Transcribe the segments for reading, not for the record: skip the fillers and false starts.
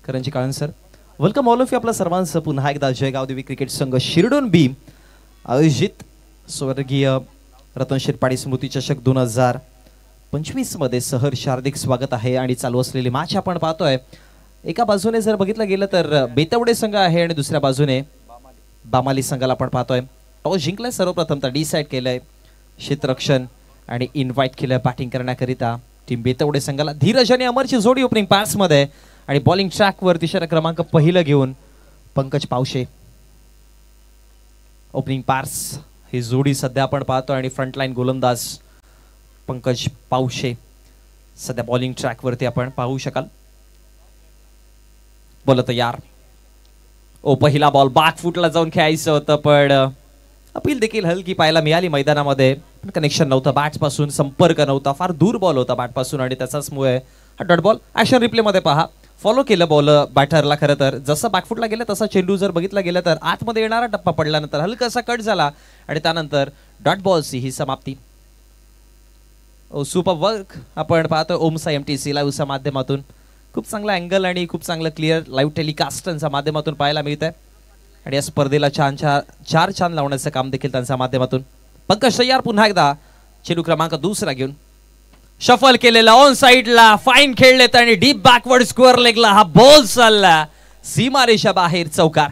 Karanji Kalan sir, welcome all of you. आपल्या सर्वांचं पुन्हा एकदा जयगाव देवी क्रिकेट संघ शिरडोन बी आयोजित स्वर्गीय रतन शिरपाडी स्मृती चषक 2025 मध्ये सहर्ष हार्दिक स्वागत आहे. आणि चालू असलेली मॅच आपण पाहतोय. एका बाजूने जर बघितलं गेलं तर बेतवडे संघ आहे आणि दुसऱ्या बाजूने बामाली संघाला आपण पाहतोय. टॉस जिंकलाय सर्वप्रथम तर डिसाइड केलंय क्षेत्ररक्षण आणि इन्व्हाइट केलं बॅटिंग करण्याकरिता टीम बेतवडे संघाला. धीरज आणि अमरची जोडी ओपनिंग पास मध्ये आणि बॉलिंग ट्रॅक वर तिसरा क्रमांक पहिलं घेऊन पंकज पावशे. ओपनिंग पार्स ही जोडी सध्या आपण पाहतो आणि फ्रंटलाईन गोलंदाज पंकज पावशे सध्या बॉलिंग ट्रॅक वरती आपण पाहू शकाल. बोल तयार. ओ पहिला बॉल बॅक फुटला जाऊन खेळायचं होतं पण अपील देखील हलकी पाहायला मिळाली मैदानामध्ये. पण कनेक्शन नव्हतं, बॅट पासून संपर्क नव्हता, फार दूर बॉल होता बॅट पासून आणि त्याचाच मुळे हा डॉट बॉल. ऍक्शन रिप्ले मध्ये पहा, फॉलो केलं बॉल बॅटरला. खरं तर जसं बॅकफुटला गेलं तसा चेंडू जर बघितला गेला तर आतमध्ये येणारा टप्पा पडल्यानंतर हलकासा कट झाला आणि त्यानंतर डॉट बॉलची ही समाप्ती. सुपर वर्क आपण पाहतोय ओमसा MTC लाईव्हच्या माध्यमातून. खूप चांगला अँगल आणि खूप चांगलं क्लिअर लाईव्ह टेलिकास्टच्या माध्यमातून पाहायला मिळत आहे आणि या स्पर्धेला चार छान लावण्याचं काम देखील त्यांच्या माध्यमातून. पंकज तयार पुन्हा एकदा चेंडू क्रमांक दुसरा घेऊन शफल केलेला ऑन साइडला फाईन खेळलेत आणि डीप बॅकवर्ड स्क्वेअर लेगला हा बॉल चालला सीमारेषा बाहेर चौकार.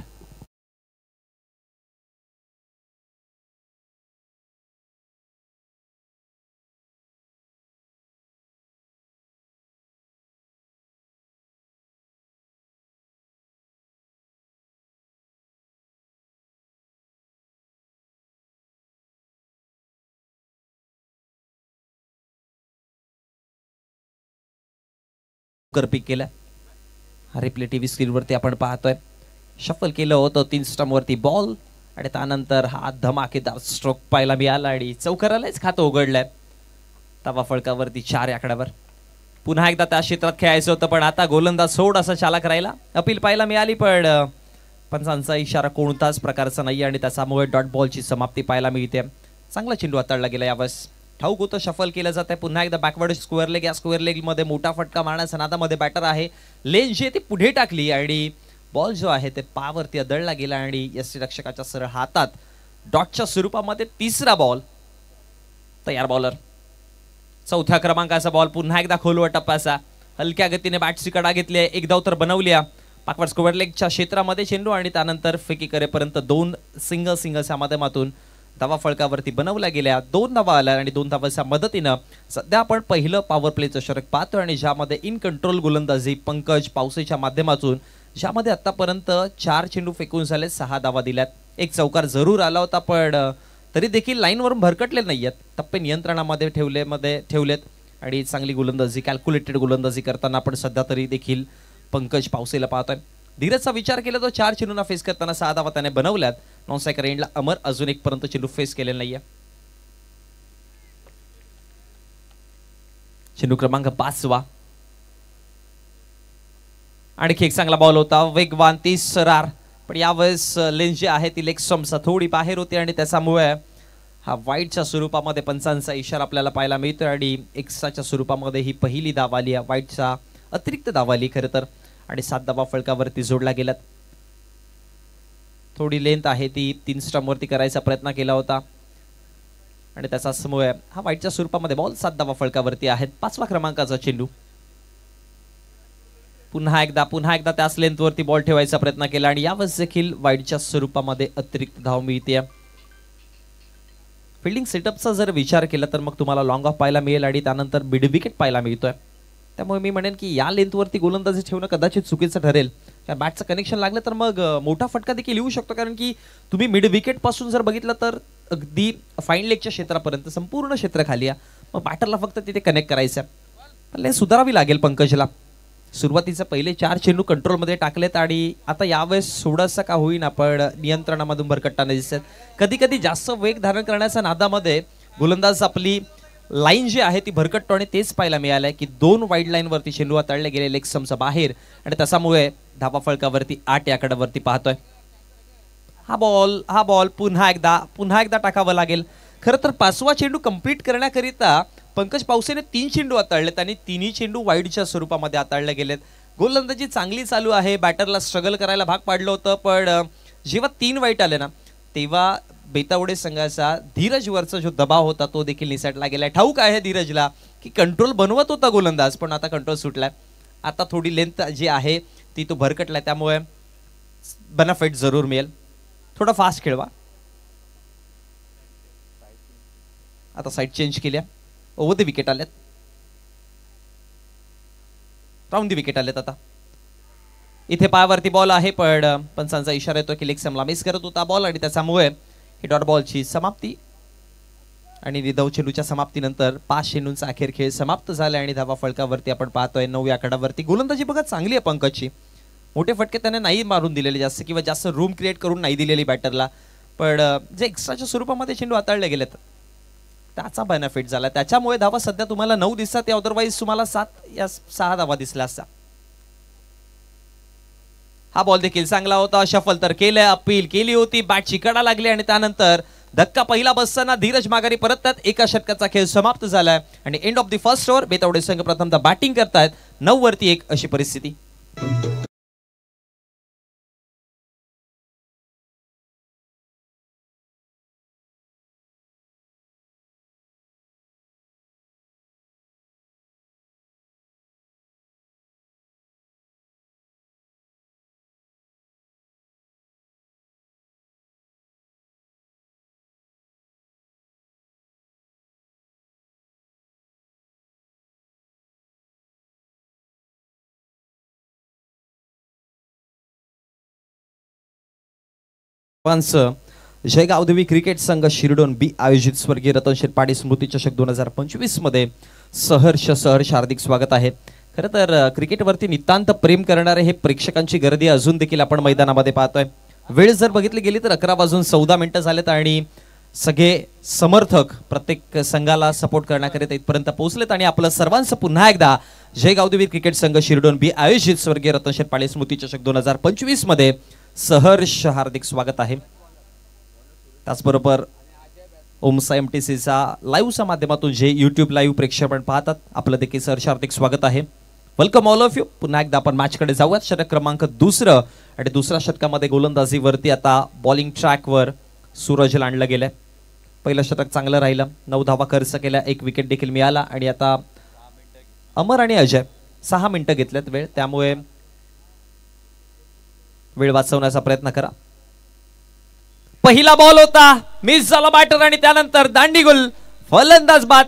पिक केलं. हा रिप्ले टीव्ही स्क्रीन वरती आपण पाहतोय. शफल केलं होतं 3 स्टंप वरती बॉल आणि त्यानंतर हा धमाकेदार स्ट्रोक पाहायला मिळाला आणि चौकारालाच खातं उघडलंय. तवा फळकावरती 4 आकड्यावर पुन्हा एकदा त्या क्षेत्रात खेळायचं होतं पण आता गोलंदाज सोड असा चालक राहिला. अपील पाहायला मिळाली पण पंचांचा इशारा कोणताच प्रकारचा नाही आणि त्याच्यामुळे डॉट बॉलची समाप्ती पाहायला मिळते. चांगला चेंडू हाताळला गेला यावेळेस. ठाऊक होतं शफल केलं जात आहे. पुन्हा एकदा बॅकवर्ड स्क्वेअर लेग. या स्क्वेअर लेग मध्ये मोठा फटका मारण्याच्या नादामध्ये बॅटर आहे लेन जी ती पुढे टाकली आणि बॉल जो आहे ते पावरती अदळला गेला आणि यष्टीरक्षकाच्या सरळ हातात डॉटच्या स्वरूपामध्ये तिसरा बॉल. तयार बॉलर. चौथ्या क्रमांकाचा बॉल पुन्हा एकदा खोलवर टप्प्याचा. हलक्या गतीने बॅटची कडा घेतली, एक धाव तर बनवली. बॅकवर्ड स्क्वेअर लेगच्या क्षेत्रामध्ये चेंडू आणि त्यानंतर फेकी करेपर्यंत 2 सिंगलच्या माध्यमातून धावा फळकावरती बनवल्या गेल्या. 2 धावा आल्या आणि 2 धावांच्या मदतीनं सध्या आपण पहिलं पॉवर प्लेचं षटक पाहतोय आणि ज्यामध्ये इन कंट्रोल गोलंदाजी पंकज पावसेच्या माध्यमातून ज्यामध्ये आतापर्यंत 4 चेंडू फेकून झाले, 6 धावा दिल्यात. एक चौकार जरूर आला होता पण तरी देखील लाईनवरून भरकटले नाहीयेत. टप्पे नियंत्रणामध्ये ठेवलेत आणि चांगली गोलंदाजी कॅल्क्युलेटेड गोलंदाजी करताना आपण सध्या तरी देखील पंकज पावसेला पाहतोय. धीरजचा विचार केला तो 4 चेंडूंना फेस करताना 6 धावा त्याने बनवल्यात. नॉन स्ट्रायकर एंडला अमर अजून एक पर्यंत चेंडू फेस केलेला नाहीये. चेंडू क्रमांक 5 आणखी एक चांगला बॉल होता, वेगवान 30 सरार. पण यावेळेस लेन जी आहे ती लेग स्टंपचा थोडी बाहेर होती आणि त्याच्यामुळे हा वाईटच्या स्वरूपामध्ये पंचांचा इशारा आपल्याला पाहायला मिळतो आणि एक्स्ट्राच्या स्वरूपामध्ये ही पहिली धाव आली. वाईटचा अतिरिक्त धाव आली खरं तर आणि 7 धावा फळकावरती जोडला गेल्यात. थोडी लेंथ आहे ती 3 स्टंप वरती करायचा प्रयत्न केला होता आणि त्याचाच मुळे हा वाईटच्या स्वरूपामध्ये बॉल 7 धावा फळकावरती आहेत. 5व्या क्रमांकाचा चेंडू. पुन्हा एकदा त्याच लेंथ वरती बॉल ठेवायचा प्रयत्न केला आणि यावेळेस देखील वाईटच्या स्वरूपामध्ये अतिरिक्त धाव मिळते. फिल्डिंग सेटअपचा जर विचार केला तर मग तुम्हाला लॉंग ऑफ पाहायला मिळेल आणि त्यानंतर मिड विकेट पाहायला मिळतोय. त्यामुळे मी म्हणेन की या लेंथवरती गोलंदाजी ठेवणं कदाचित चुकीचं ठरेल. कारण बॅटचं कनेक्शन लागलं तर मग मोठा फटका देखील येऊ शकतो. कारण की तुम्ही मिड विकेट पासून जर बघितलं तर अगदी फाईन लेगच्या क्षेत्रापर्यंत संपूर्ण क्षेत्र खाली आहे. मग बॅटरला फक्त तिथे कनेक्ट करायचं आहे. पण लेन सुधारावी लागेल पंकजला. सुरुवातीचे पहिले 4 चेंडू कंट्रोलमध्ये टाकलेत आणि आता यावेळेस थोडंसं का होईना पण नियंत्रणामधून भरकटताना दिसत. कधी कधी जास्त वेग धारण करण्याच्या नादामध्ये गोलंदाज आपली लाईन जी आहे ती भरकटतो आणि तेच पाहायला मिळालंय की 2 वाईड लाईन वरती चेंडू हाताळले गेले लेग स्टंपच्या बाहेर आणि त्याच्यामुळे धावा फळकावरती 8 आकड्यावरती पाहतोय. हा बॉल पुन्हा एकदा टाकावा लागेल. खरं तर 5वा चेंडू कंप्लीट करण्याकरिता पंकज पावसेने 3 चेंडू हाताळलेत आणि 3ही चेंडू वाईडच्या स्वरूपामध्ये हाताळले गेलेत. गोलंदाजी चांगली चालू आहे, बॅटरला स्ट्रगल करायला भाग पाडलं होतं, पण जेव्हा 3 वाईट आले ना तेव्हा बेतावडे संघाचा धीरजवरचा जो दबाव होता तो देखील निसटला गेलाय. ठाऊक आहे धीरजला की कंट्रोल बनवत होता गोलंदाज, पण आता कंट्रोल सुटलाय. आता थोडी लेंथ जी आहे ती तो भरकटलाय, त्यामुळे बेनिफिट जरूर मिळेल. थोडा फास्ट खेळवा. आता साइड चेंज केल्या, ओव्हर द विकेट आल्यात, राऊंड द विकेट आलेत. आता इथे पायावरती बॉल आहे, पण पंचांचा इशारा येतो की लेग स्टंपला मिस करत होता बॉल आणि त्याच्यामुळे ही डॉट बॉलची समाप्ती. आणि निधव चेंडूच्या समाप्तीनंतर 5 चेंडूंचा अखेर खेळ समाप्त झाला आणि धावा फलकावरती आपण पाहतोय 9व्या आकड्यावरती. गोलंदाजी बघा चांगली आहे पंकजची, मोठे फटके त्याने नाही मारून दिलेले जास्त किंवा जास्त रूम क्रिएट करून नाही दिलेली बॅटरला, पण जे एक्स्ट्राच्या स्वरूपामध्ये चेंडू हाताळले गेलेत त्याचा बेनिफिट झाला. त्याच्यामुळे धावा सध्या तुम्हाला 9 दिसतात, अदरवाईज तुम्हाला 7 या 6 धावा दिसल्या असता. हा बॉल देखील चांगला होता, शफल तर केलंय, अपील केली होती, बॅटची कडा लागली आणि त्यानंतर धक्का पहिला बसताना धीरज माघारी परततात. एका षटकाचा खेळ समाप्त झालाय आणि end of the first over. Betavade संघ प्रथमतः बॅटिंग करतायत, 9 वरती 1 अशी परिस्थिती. जय गावदेवी क्रिकेट संघ शिरडोन बी आयोजित स्वर्गीय रतन शेटपाडे स्मृती चषक 2025 मध्ये सहर्ष हार्दिक स्वागत आहे. खरं तर क्रिकेटवरती नितांत प्रेम करणारे हे प्रेक्षकांची गर्दी अजून देखील आपण मैदानामध्ये पाहतोय. वेळ जर बघितली गेली तर 11:14 झालेत आणि सगळे समर्थक प्रत्येक संघाला सपोर्ट करण्याकरिता इथपर्यंत पोहोचलेत आणि आपलं सर्वांचं पुन्हा एकदा जय गावदेवी क्रिकेट संघ शिरडोन बी आयोजित स्वर्गीय रतन शेटपाडे स्मृती चषक 2025 मध्ये सहर्ष हार्दिक स्वागत आहे. त्याचबरोबर ओमसा एमटीसीचा लाईव्हच्या माध्यमातून जे YouTube लाईव्ह प्रेक्षेपण पाहतात आपलं देखील सहर्ष हार्दिक स्वागत आहे. Welcome all of you. पुन्हा एकदा आपण मॅचकडे जाऊयात. षटक क्रमांक 2 आणि दुसऱ्या षटकामध्ये गोलंदाजीवरती आता बॉलिंग ट्रॅकवर सूरजला आणलं गेलंय. पहिलं षटक चांगलं राहिलं, 9 धावा खर्च केल्या, 1 विकेट देखील मिळाला आणि आता अमर आणि अजय 6 मिनिटं घेतलेत वेळ, त्यामुळे वेळ वाचवण्याचा प्रयत्न करा. पहिला बॉल होता, मिस झाला बॅटर आणि त्यानंतर दांडीगुल, फलंदाज बाद,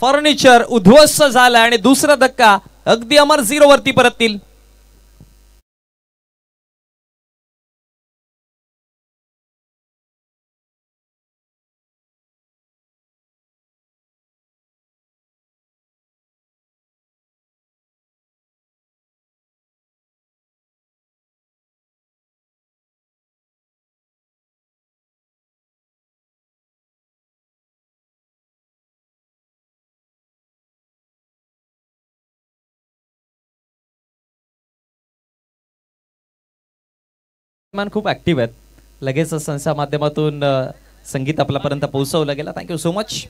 फर्निचर उद्ध्वस्त झाला आणि दुसरा धक्का अगदी अमर 0 वरती परततील. खूप ऍक्टिव्ह आहेत, लगेच संस्था माध्यमातून संगीत आपल्यापर्यंत पोहोचवलं गेलं. Thank you so much.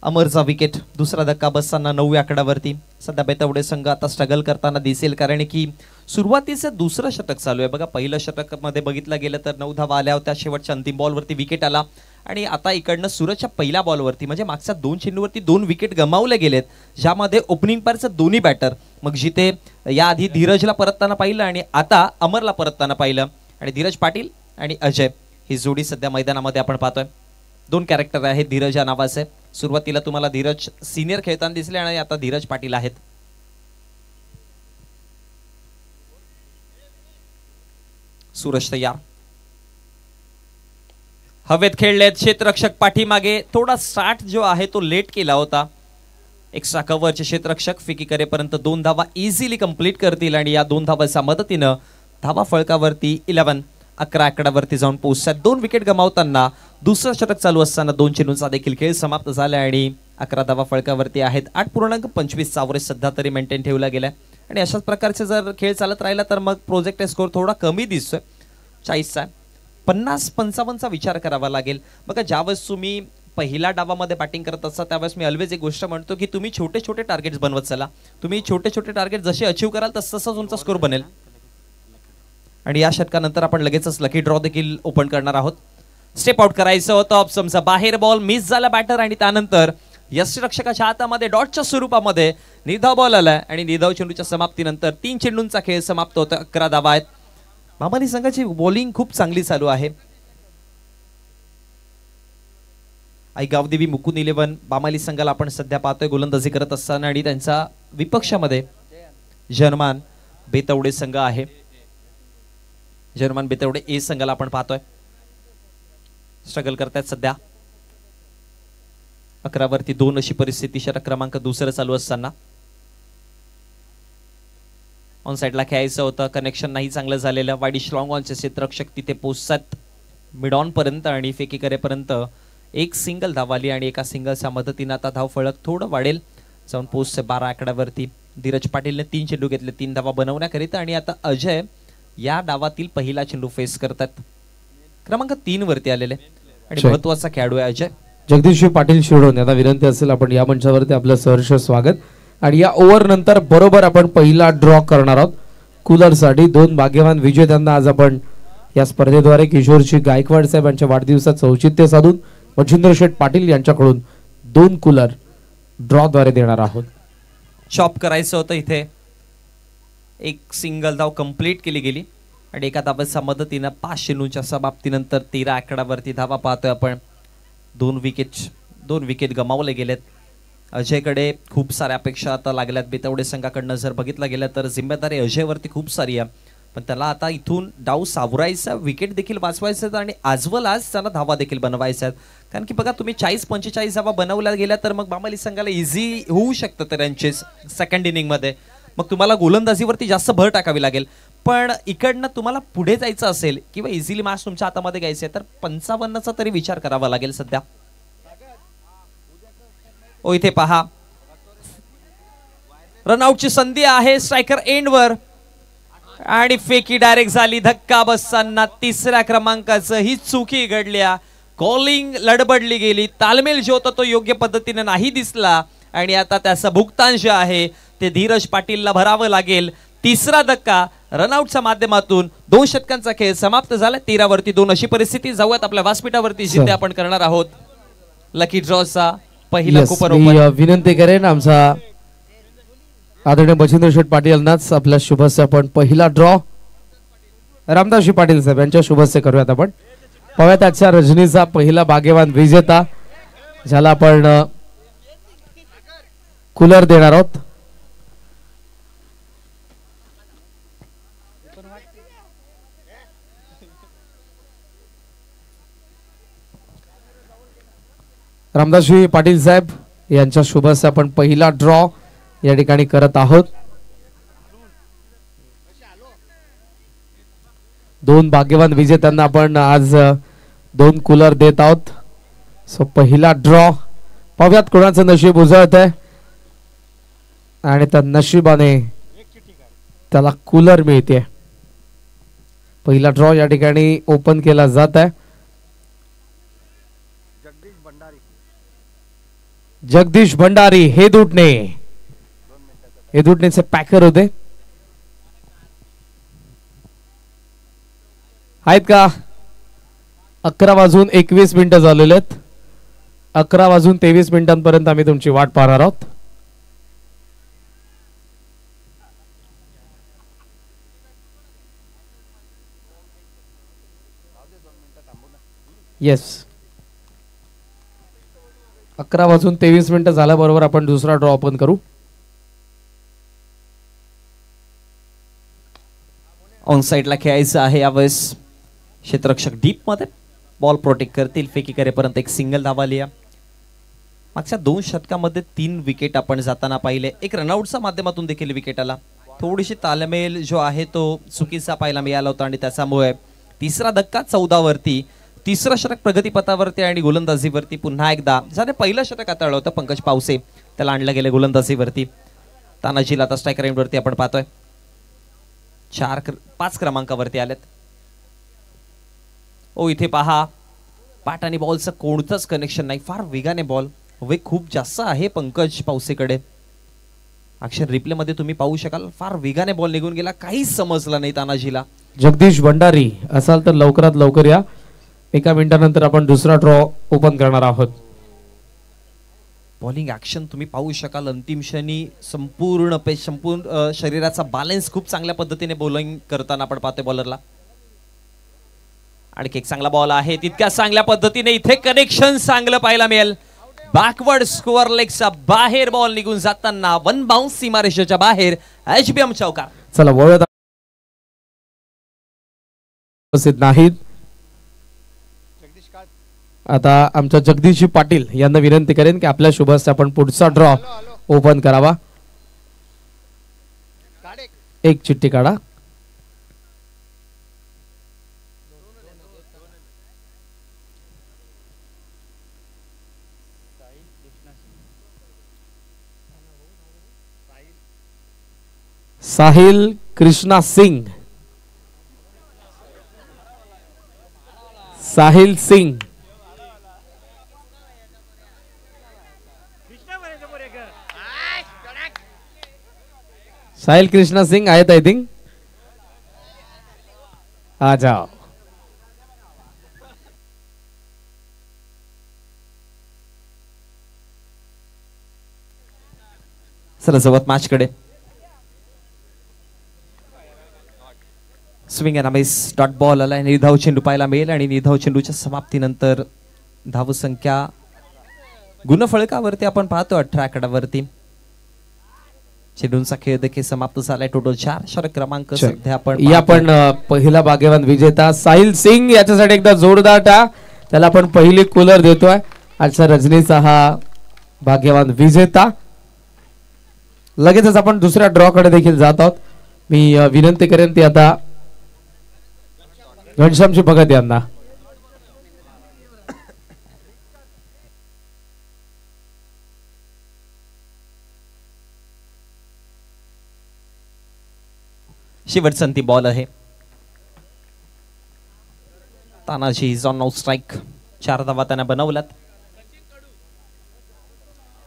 अमरचा विकेट, दुसरा धक्का बसताना 9व्या आकड्यावरती. सध्या बेतावडे संघ आता स्ट्रगल करताना दिसेल, कारण की सुरुवातीचं दुसरं षटक चालू आहे. बघा पहिलं षटक मध्ये बघितलं गेलं तर 9 धावा आल्या होत्या, शेवटच्या अंतिम बॉलवरती विकेट आला आणि आता इकडनं सूरजच्या पहिल्या बॉलवरती म्हणजे मागच्या 2 चेंडूवरती 2 विकेट गमावले गेलेत, ज्यामध्ये ओपनिंग पेअरचे दोन्ही बॅटर, मग जिथे याआधी धीरजला परतताना पाहिलं आणि आता अमरला परतताना पाहिलं आणि धीरज पाटील आणि अजय ही जोडी सध्या मैदानामध्ये आपण पाहतोय. 2 कॅरेक्टर आहेत धीरज या नावाचे. सुरुवातीला तुम्हाला धीरज सिनियर खेळताना दिसले आणि आता धीरज पाटील आहेत. सूरज तयार, हवेत खेळलेत, क्षेत्ररक्षक पाठीमागे. थोडा स्टार्ट जो आहे तो लेट केला होता. एक्स्ट्रा कव्हरचे क्षेत्ररक्षक फिकी करेपर्यंत 2 धावा इझिली कंप्लीट करतील आणि या 2 धावांच्या मदतीनं धावा फळकावरती 11 आकड्यावरती जाऊन पोहोचतात. 2 विकेट गमावताना दुसरं षटक चालू असताना 2 चेंडूंचा देखील खेळ समाप्त झाला आणि 11 धावा फळकावरती आहेत. 8.25चा एव्हरेज सध्या तरी मेंटेन ठेवला गेलाय आणि अशाच प्रकारचे जर खेळ चालत राहिला तर मग प्रोजेक्टेड स्कोर थोडा कमी दिसतोय, 40चा. 50-55चा विचार करावा लागेल. बघा ज्यावेळेस तुम्ही पहिल्या डावामध्ये बॅटिंग करत असता त्यावेळेस मी ऑलवेज एक गोष्ट म्हणतो की तुम्ही छोटे छोटे टार्गेट्स बनवत चला. तुम्ही छोटे छोटे टार्गेट जसे अचीव कराल तसं तुमचा स्कोर बनेल. आणि या षटकानंतर आपण लगेचच लकी ड्रॉ देखील ओपन करणार आहोत. स्टेप आउट करायचं होतं ऑप्शनचा बाहेर बॉल मिस झाला बॅटर आणि त्यानंतर यष्टिरक्षकाच्या हातामध्ये डॉटच्या स्वरूपामध्ये निधाव बॉल आलाय आणि निधाव चेंडूच्या समाप्तीनंतर 3 चेंडूंचा खेळ समाप्त होतो. 11 धावा आहेत. बामाली संघाची बॉलिंग खूप चांगली चालू आहे. आई गावदेवी मुकुंद 11 बामाली संघाला आपण सध्या पाहतोय गोलंदाजी करत असताना आणि त्यांचा विपक्षामध्ये जर्मन बेतवडे संघ आहे. जर्मन बेतवडे ए संघाला आपण पाहतोय स्ट्रगल करतायत सध्या. 11 वरती 2 अशी परिस्थिती. षटक क्रमांक 2 चालू असताना ऑन साइडला खेळायचं होतं. कनेक्शन नाही चांगलं झालेलं. वाईड स्ट्रॉंग ऑनचे क्षेत्ररक्षक तिथे पोहोचतात मिड ऑन पर्यंत आणि फेकी करेपर्यंत एक सिंगल धावाली आणि एका सिंगलच्या मदतीने आता धाव फळक थोडं वाढेल जाऊन पोहोचते 12 आकड्यावरती. धीरज पाटीलने 3 चेंडू घेतले 3 धावा बनवण्याकरिता आणि आता अजय या डावातील पहिला चेंडू फेस करतात. क्रमांक 3 वरती आलेले आणि महत्वाचा खेळाडू आहे अजय. जगदीश पाटील शिरोडे आता विनंती असेल आपण या मंचावरती आपलं सहर्ष स्वागत. आणि या ओव्हर नंतर बरोबर आपण पहिला ड्रॉ करणार आहोत कूलरसाठी. 2 भाग्यवान विजेत्यांना आज आपण या स्पर्धेद्वारे किशोरजी गायकवाड साहेब यांच्या वाढदिवसाचं औचित्य साधून मच्छिंद्र शेठ पाटील यांच्याकडून 2 कूलर ड्रॉद्वारे देणार आहोत. चॉप करायचं होतं इथे. एक सिंगल धाव कंप्लीट केली गेली आणि एका धावेच्या मदतीनं 5 चेंडूंच्या समाप्तीनंतर 13 आकड्यावरती धावा पाहतोय आपण. 2 विकेट गमावले गेलेत. अजयकडे खूप साऱ्या अपेक्षा आता लागल्यात. बेतवडे संघाकडनं जर बघितलं गेलं तर जिम्मेदारी अजयवरती खूप सारी आहे. पण त्याला आता इथून डाव सावरायचा, विकेट देखील वाचवायचं आणि आजवल आज त्याला धावा देखील बनवायच्या. कारण की बघा तुम्ही 40-45 धावा बनवल्या गेल्या तर मग बामाली संघाला इझी होऊ शकतं त्यांचे सेकंड इनिंग मध्ये. मग तुम्हाला गोलंदाजीवरती जास्त भर टाकावी लागेल. पण इकडनं तुम्हाला पुढे जायचं असेल किंवा इझिली मॅच तुमच्या हातामध्ये घ्यायचे तर 55चा तरी विचार करावा लागेल सध्या. ओ इथे पहा रनआउटची संधी आहे स्ट्रायकर एंडवर आणि फेकी डायरेक्ट झाली. धक्का बसताना 3ऱ्या क्रमांकाचं ही चुकी घडल्या. कॉलिंग लडबडली गेली. तालमेल जो होता तो योग्य पद्धतीने नाही दिसला आणि आता त्याचं भुगतान जे आहे ते धीरज पाटीलला भरावं लागेल. 3रा धक्का रनआउटच्या माध्यमातून 2 षटकांचा खेळ समाप्त झाला. 13 वरती 2 अशी परिस्थिती. जाऊयात आपल्या व्यासपीठावरती जिथे आपण करणार आहोत लकी ड्रॉचा पहिला कुपन ओपन. विनंती करेन आमचा आदरणीय मच्छिंद्र शेठ पाटील यांनाच आपल्या शुभस्य आपण पहिला ड्रॉ रामदासजी पाटील साहेब यांच्या शुभस्य करूयात आपण. पाहूयात आजच्या रजनीचा पहिला भाग्यवान विजेता ज्याला आपण कूलर देणार आहोत. रामदासजी पाटील साहेब यांच्या शुभस्य आपण पहिला ड्रॉ या ठिकाणी करत आहोत. 2 भाग्यवान विजेत्यांना आपण आज 2 कूलर देत आहोत. सो पहिला ड्रॉ पाहूयात कोणाचं नशीब उजळत आहे आणि त्या नशिबाने त्याला कूलर मिळते. पहिला ड्रॉ या ठिकाणी ओपन केला जात आहे. जगदीश भंडारी हे दुटणेचे पॅकर होते. आहेत का? 11:21 झालेले आहेत. 11:23 आम्ही तुमची वाट पाहणार आहोत. येस 11:23 झाल्याबरोबर आपण दुसरा ड्रॉ ओपन करू. ऑन साइडला खेळायचं आहे यावेळेस. क्षेत्ररक्षक डीप मध्ये बॉल प्रोटेक्ट करतील. फेकी करेपर्यंत एक सिंगल धावा लिया. मागच्या 2 षटकामध्ये 3 विकेट आपण जाताना पाहिले. एक रनआउटच्या माध्यमातून देखील विकेट आला. थोडीशी तालमेल जो आहे तो चुकीचा पाहायला मिळाला होता आणि त्याच्यामुळे 3रा धक्का 14 वरती. 3रं षटक प्रगतीपथावरती आणि गोलंदाजीवरती पुन्हा एकदा ज्याने पहिलं षटक हाताळलं होतं पंकज पावसे त्याला आणलं गेलं गोलंदाजीवरती. तानाजीला आता स्ट्रायकर एंडवरती आपण पाहतोय. 5 क्रमांकावरती आलेत. ओ इथे पहा पाट आणि बॉलचं कोणतंच कनेक्शन नाही, फार वेगाने बॉल, वेग खूप जास्त आहे पंकज पावसेकडे. अक्षर रिप्ले मध्ये तुम्ही पाहू शकाल फार वेगाने बॉल निघून गेला, काहीच समजलं नाही तानाजीला. जगदीश भंडारी असाल तर लवकरात लवकर या, एका मिनिटानंतर आपण दुसरा ड्रॉ ओपन करणार आहोत. बॉलिंग ऍक्शन तुम्ही पाहू शकाल अंतिम क्षणी संपूर्ण शरीराचा बॅलन्स खूप चांगल्या पद्धतीने बॉलिंग करताना आपण पाहतोय बॉलरला. आणखी एक चांगला बॉल आहे, तितक्या चांगल्या पद्धतीने इथे कनेक्शन चांगलं पाहायला मिळेल. बॅकवर्ड स्कोअर लेगचा बाहेर बॉल निघून जाताना वन बाउन्स सीमारेषेच्या बाहेर HBM चौकार. चला वळत नाहीत. आता आमच्या जगदीशजी पाटील यांना विनंती करेन की आपल्या शुभस्य आपण पुढचा ड्रॉ ओपन करावा. एक चिठ्ठी काढा. साहिल कृष्णा सिंग. साहिल सिंग. साहिल कृष्णा सिंग आहेत आय थिंक. आ जाओ. चला सोबत मॅच कडे. Swing and miss dot ball आलाय, निर्धाव चेंडू पाहायला मिळेल आणि निर्धाव चेंडूच्या समाप्तीनंतर धाव संख्या गुणफळकावरती आपण पाहतो 18 आकड्यावरती. चेंडूंचा खेळ देखील समाप्त झालाय. टोटल 4 षटक क्रमांक सध्या आपण पहिला भाग्यवान विजेता साहिल सिंग याच्यासाठी एकदा जोरदार टाळ्या. त्याला आपण पहिली कूलर देतोय. आजचा रजनीचा हा भाग्यवान विजेता. लगेचच आपण दुसऱ्या ड्रॉ कडे देखील जात आहोत. मी विनंती करेन ती आता घनश्यामजी भगत यांना. शेवटचा ती बॉल आहे. Tanaji is on no strike. 4 धावा त्यांना बनवल्यात.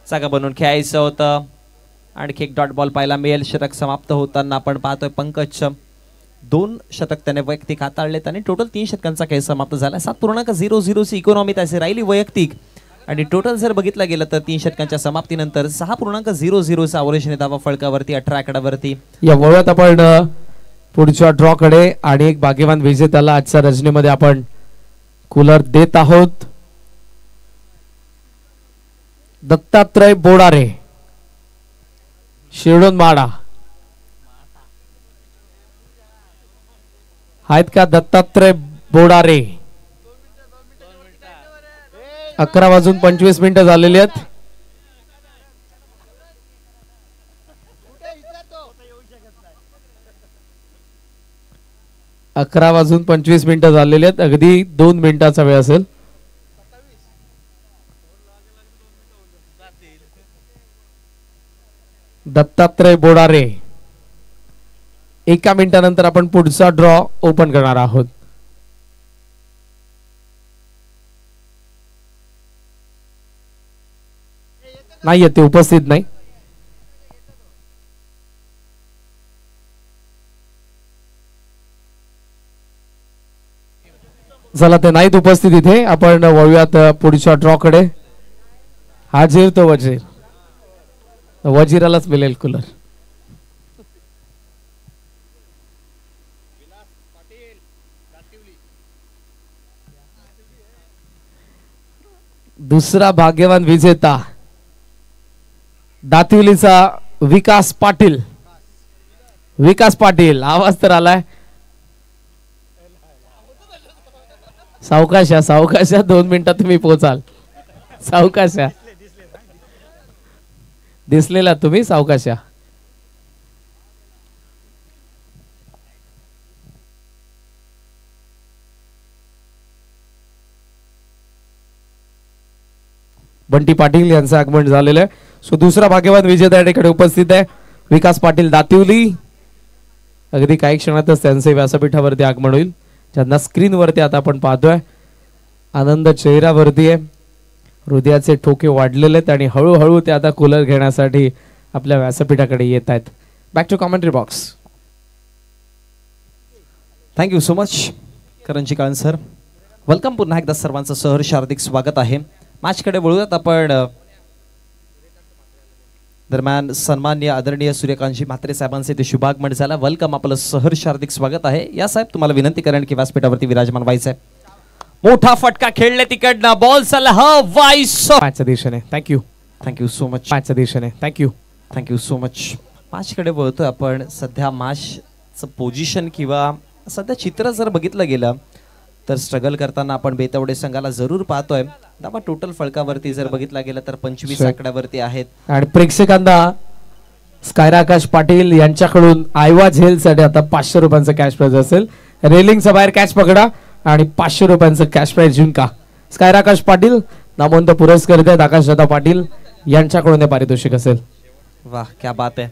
जागा बनवून खेळायचं होतं. आणखी एक डॉट बॉल पाहायला मिळेल. षटक समाप्त होताना आपण पाहतोय पंकज 2 षटक त्याने वैयक्तिक हाताळलेत आणि टोटल 3 षटकांचा खेळ समाप्त झाला. 7.00 ची इकॉनॉमी त्याची राहिली वैयक्तिक आणि टोटल जर बघितलं गेलं तर 3 षटकांच्या समाप्तीनंतर 6.00 चा अवरेजने धावा फळकावरती 18 आकड्यावरती. या वळत आपण पुढच्या ड्रॉ कडे आणि एक भाग्यवान विजेत्याला आजच्या रजनीमध्ये आपण कूलर देत आहोत. दत्तात्रय बोडारे, शिरडोन माडा. आहेत का दत्तात्रय बोडारे? 11:25 झालेली आहेत. अकरा वाजून 25 मिनिटं झालेली आहेत. अगदी 2 मिनिटाचा वेळ असेल. दत्तात्रय बोडारे. एका मिनिटानंतर आपण पुढचा ड्रॉ ओपन करणार आहोत. नाही ते उपस्थित नाही. चला ते नाहीत उपस्थित इथे. आपण वळूयात पुढच्या ड्रॉ कडे. हाजीर तो वजीर. वजीरालाच मिळेल कूलर. दुसरा भाग्यवान विजेता दातिवलीचा विकास पाटील. विकास पाटील आवाज तर आलाय. सावकाशा सावकाशा 2 मिनिटात तुम्ही पोहोचाल. सावकाशा दिसलेला तुम्ही. सावकाशा. बंटी पाटील यांचं आगमन झालेलं आहे. सो दुसरा भाग्यवान विजेता या ठिकाणी उपस्थित आहे. विकास पाटील दातिवली. अगदी काही क्षणातच त्यांचे व्यासपीठावरती आगमन होईल, ज्यांना स्क्रीनवरती आता आपण पाहतोय. आनंद चेहऱ्यावरती आहे, हृदयाचे ठोके वाढलेले आहेत आणि हळूहळू ते आता कूलर घेण्यासाठी आपल्या व्यासपीठाकडे येत आहेत. Back to commentary box. Thank you so much Karanji Kalan sir. Welcome पुन्हा एकदा सर्वांचं सहर्ष हार्दिक स्वागत आहे. मॅचकडे वळूयात आपण. दरम्यान सन्माननीय आदरणीय सूर्यकांतजी म्हात्रे साहेबांचे ते शुभागमन झाला. वेलकम, आपलं सहर्ष हार्दिक स्वागत आहे. या साहेब तुम्हाला विनंती करेन की व्यासपीठावरती विराजमान व्हायचं आहे. मोठा फटका खेळले तिकडनं, बॉल चालला वाईस मॅचच्या दिशेने. Thank you so much. मॅचच्या दिशेने. Thank you so much. मॅचकडे वळतोय आपण. सध्या मॅचचं पोझिशन किंवा सध्या चित्र जर बघितलं गेलं तर स्ट्रगल करताना आपण बेतवडे संघाला जरूर पाहतोय. दाबा टोटल फळकावरती जर बघितला गेला तर 25 आकड्यावरती आहेत. आणि प्रेक्षकांना स्कायरा आकाश पाटील यांच्याकडून आयवा झेलसाठी आता 500 रुपयांचं कॅश प्राइज असेल. रेलिंगच्या बाहेर कॅच पकडा आणि 500 रुपयांचं कॅश प्राइज जिंका. स्कायरा आकाश पाटील नामवंत पुरस्कृत आहेत आकाशदादा पाटील यांच्याकडून हे पारितोषिक असेल. वाह, क्या बात आहे.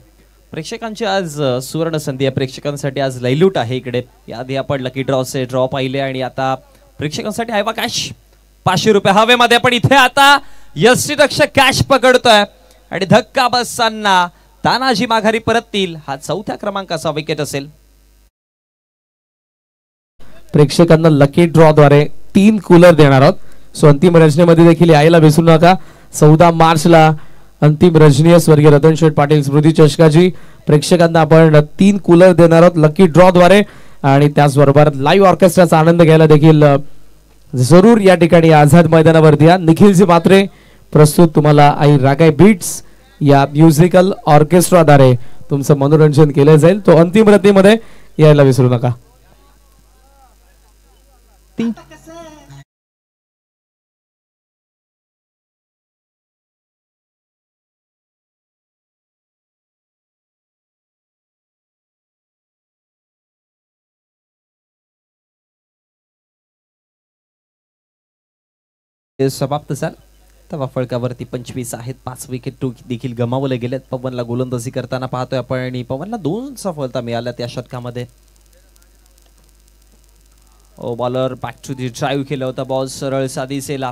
प्रेक्षकांची आज सुवर्ण संधी आहे. प्रेक्षकांसाठी आज लैलूट आहे इकडे. याआधी आपण लकी ड्रॉचे ड्रॉ पाहिले आणि आता प्रेक्षकांसाठी आयवा कॅश 500 रुपये हवेमध्ये. पण इथे आता यष्टीरक्षक कॅश पकडतोय आणि धक्का बसताना तानाजी माघारी परततील. हा 4थ्या क्रमांकाचा विकेट असेल. प्रेक्षकांना लकी ड्रॉ द्वारे 3 कूलर देणार आहोत. सो अंतिम रचनेमध्ये देखील यायला विसरू नका. 14 मार्चला अंतिम रजनीय स्वर्गीय रतन शेठ पाटील स्मृती चषकाची प्रेक्षकांना आपण 3 कूलर देणार आहोत लकी ड्रॉ द्वारे. आणि त्याचबरोबर लाईव्ह ऑर्केस्ट्राचा आनंद घ्यायला देखील जरूर या ठिकाणी आझाद मैदानावरती या. निखिलजी मात्रे प्रस्तुत तुम्हाला आई रागाई बीट्स या म्युझिकल ऑर्केस्ट्राद्वारे तुमचं मनोरंजन केलं जाईल. तो अंतिम रतीमध्ये यायला विसरू नका. समाप्त झाला. तेव्हा फळकावरती 25 आहेत. 5 विकेट देखील गमावले गेलेत. पवनला गोलंदाजी करताना पाहतोय आपण आणि पवनला 2 सफलता मिळाल्या त्या षटकामध्ये. Bowler back to the drive केला होता. बॉल सरळ साधीसेला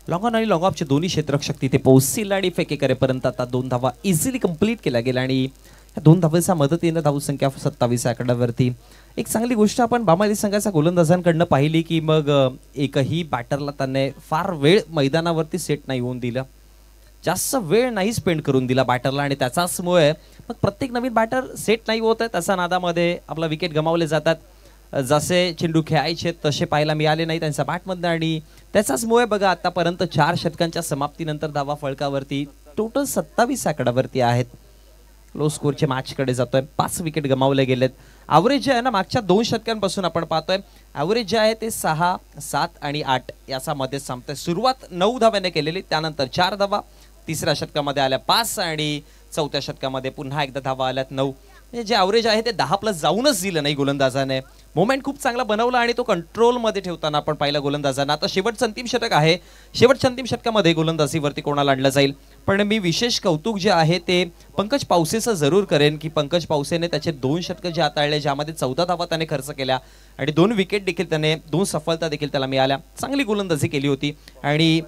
लॉंग ऑन आणि लॉंग ऑफचे दोन्ही क्षेत्ररक्षक तिथे पोहोचतील आणि फेके करेपर्यंत आता 2 धावा इझिली कंप्लीट केल्या गेल्या आणि या 2 धावेच्या मदतीने धावसंख्या 27 आकड्यावरती. एक चांगली गोष्ट आपण बामाली संघाच्या गोलंदाजांकडनं पाहिली की मग एकही बॅटरला त्याने फार वेळ मैदानावरती सेट नाही होऊन दिला. जास्त वेळ नाही स्पेंड करून दिला बॅटरला आणि त्याचाचमुळे मग प्रत्येक नवीन बॅटर सेट नाही होत आहे. त्याच्या नादामध्ये आपला विकेट गमावले जातात. जसे चेंडू खेळायचे तसे पाहायला मिळाले नाही त्यांच्या बॅटमधनं आणि त्याचाचमुळे बघा आतापर्यंत 4 षटकांच्या समाप्तीनंतर धावा फळकावरती टोटल 27 आकड्यावरती आहेत. लो स्कोरच्या मॅचकडे जातोय. 5 विकेट गमावले गेलेत. ॲव्हरेज जे आहे ना मागच्या 2 षटकांपासून आपण पाहतोय ॲव्हरेज जे आहे ते 6, 7 आणि 8 याचा मध्ये संपतंय. सुरुवात 9 धाव्याने केलेली, त्यानंतर 4 धावा, 3ऱ्या षटकामध्ये आल्या 5 आणि 4थ्या षटकामध्ये पुन्हा एकदा धावा आल्यात 9. म्हणजे जे ॲव्हरेज आहे ते 10+ जाऊनच दिलं नाही गोलंदाजाने. मोमेंट खूप चांगला बनवला आणि तो कंट्रोलमध्ये ठेवताना आपण पाहिला गोलंदाजांना. आता शेवटचं अंतिम षटक आहे. शेवटच्या अंतिम षटकामध्ये गोलंदाजीवरती कोणाला आणलं जाईल. पण मी विशेष कौतुक जे आहे ते पंकज पावसेचं जरूर करेन की पंकज पावसेने त्याचे 2 षटकं जे हाताळले ज्यामध्ये 14 धावा त्याने खर्च केल्या आणि 2 विकेट देखील त्याने 2 सफलता देखील त्याला मिळाल्या. चांगली गोलंदाजी केली होती आणि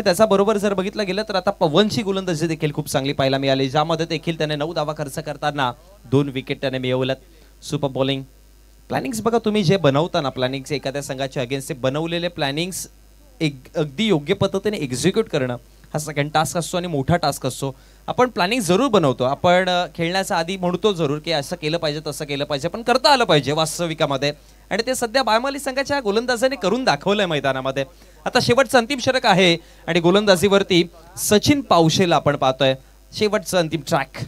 त्याचा बरोबर जर बघितलं गेलं तर आता पवनची गोलंदाजी देखील खूप चांगली पाहायला मिळाली ज्यामध्ये देखील त्याने 9 धावा खर्च करताना 2 विकेट त्याने मिळवल्यात. सुपर बॉलिंग प्लॅनिंग्स बघा तुम्ही जे बनवताना प्लॅनिंग्स एखाद्या संघाच्या अगेन्स्ट बनवलेले प्लॅनिंग्स अगदी योग्य पद्धतीने एक्झिक्यूट करणं हा सेकंड टास्क असतो आणि मोठा टास्क असतो. आपण प्लॅनिंग जरूर बनवतो. आपण खेळण्याच्या आधी म्हणतो जरूर की असं केलं पाहिजे तसं केलं पाहिजे पण करता आलं पाहिजे वास्तविकामध्ये आणि ते सध्या बायमाली संघाच्या गोलंदाजाने करून दाखवलंय मैदानामध्ये. आता शेवटचं अंतिम षटक आहे आणि गोलंदाजीवरती सचिन पावशेला आपण पाहतोय. शेवटचं अंतिम ट्रॅक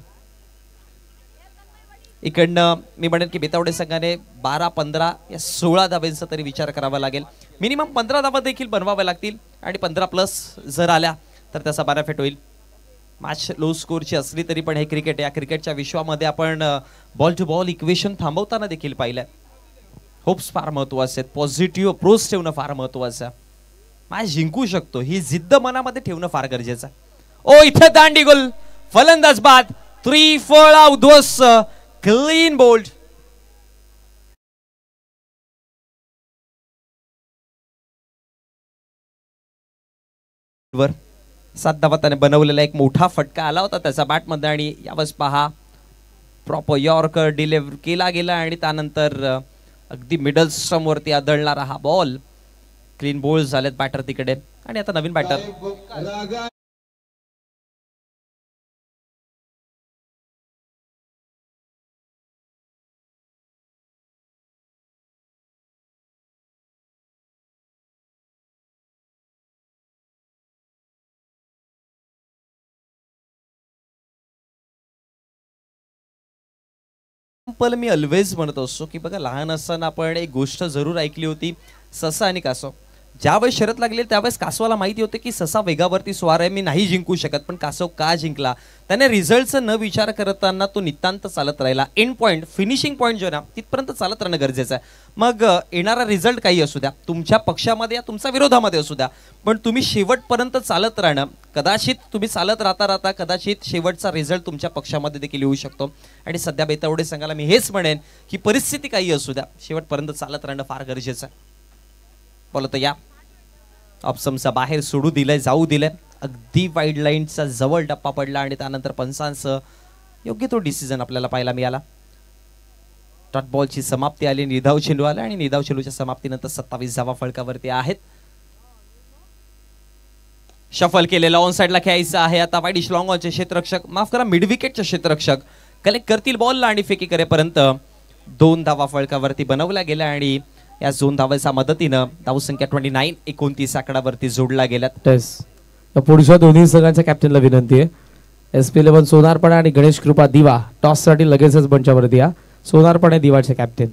इकडनं मी म्हणेन की बेतावडे संघाने 12, 15 या 16 धाब्यांचा तरी विचार करावा लागेल. मिनिमम 15 धावा देखील बनवाव्या लागतील आणि 15+ जर आल्या तर त्याचा बेनिफिट होईल. मॅच लो स्कोरची असली तरी पण हे क्रिकेट या क्रिकेटच्या विश्वामध्ये आपण बॉल टू बॉल इक्वेशन थांबवताना देखील पाहिलंय. होप्स फार महत्त्वाचे आहेत. पॉझिटिव्ह अप्रोच ठेवणं फार महत्त्वाचं आहे. मॅच जिंकू शकतो ही जिद्द मनामध्ये ठेवणं फार गरजेचं आहे. ओ इथे दांडी गोल फलंदाज बाद त्रिफळा उद्ध्वस्त क्लीन बोल्ड वर 7 धावा त्याने बनवलेला एक मोठा फटका आला होता त्याचा बॅटमध्ये आणि यावेळेस पहा प्रॉपर यॉर्कर डिलिव्हर केला गेला आणि त्यानंतर अगदी मिडल स्टंप वरती आदळणारा हा बॉल क्लीन बोल्ड झालेत बॅटर तिकडे आणि आता नवीन बॅटर पण मी ऑलवेज म्हणत असतो की बघा लहान असताना आपण एक गोष्ट जरूर ऐकली होती ससा आणि कासव ज्यावेळेस शरत लागली त्यावेळेस कासवाला माहिती होते की ससा वेगावरती स्वार आहे मी नाही जिंकू शकत पण कासव का जिंकला त्याने रिझल्टचा न विचार करताना तो नितांत चालत राहिला एंड पॉईंट फिनिशिंग पॉईंट जो ना तिथपर्यंत चालत राहणं गरजेचं आहे मग येणारा रिझल्ट काही असू द्या तुमच्या पक्षामध्ये या तुमच्या विरोधामध्ये असू द्या पण तुम्ही शेवटपर्यंत चालत राहणं कदाचित तुम्ही चालत राहता राहता कदाचित शेवटचा रिझल्ट तुमच्या पक्षामध्ये देखील येऊ शकतो आणि सध्या बेतावडे संघाला मी हेच म्हणेन की परिस्थिती काही असू द्या शेवटपर्यंत चालत राहणं फार गरजेचं आहे बोलतो या ऑप्शनचा बाहेर सोडू दिलंय जाऊ दिलंय अगदी वाईड लाईनचा जवळ टप्पा पडला आणि त्यानंतर पंचांचं योग्य तो डिसिजन आपल्याला पाहायला मिळाला डॉट बॉलची समाप्ती आली निधाव चेंडू आला आणि निधाव चेंडूच्या समाप्तीनंतर 27 धावा फलकावरती आहेत शफल केलेला ऑन साइडला खेळायचं आहे आता वाईडिश लॉंग ऑनचे क्षेत्ररक्षक माफ करा मिड विकेटचे क्षेत्ररक्षक कलेक्ट करतील बॉलला आणि फेकी करेपर्यंत 2 धावा फलकावरती बनवल्या गेल्या आणि या 2 धावांच्या मदतीनं धावसंख्या 29 29 आकडावरती जोडला गेल्यात पुढच्या दोन्ही संघांच्या कॅप्टनला विनंती आहे SP11 सोनारपणा आणि गणेश कृपा दिवा टॉस साठी लगेचच मंचावरती या सोनारपणे दिवाचे कॅप्टन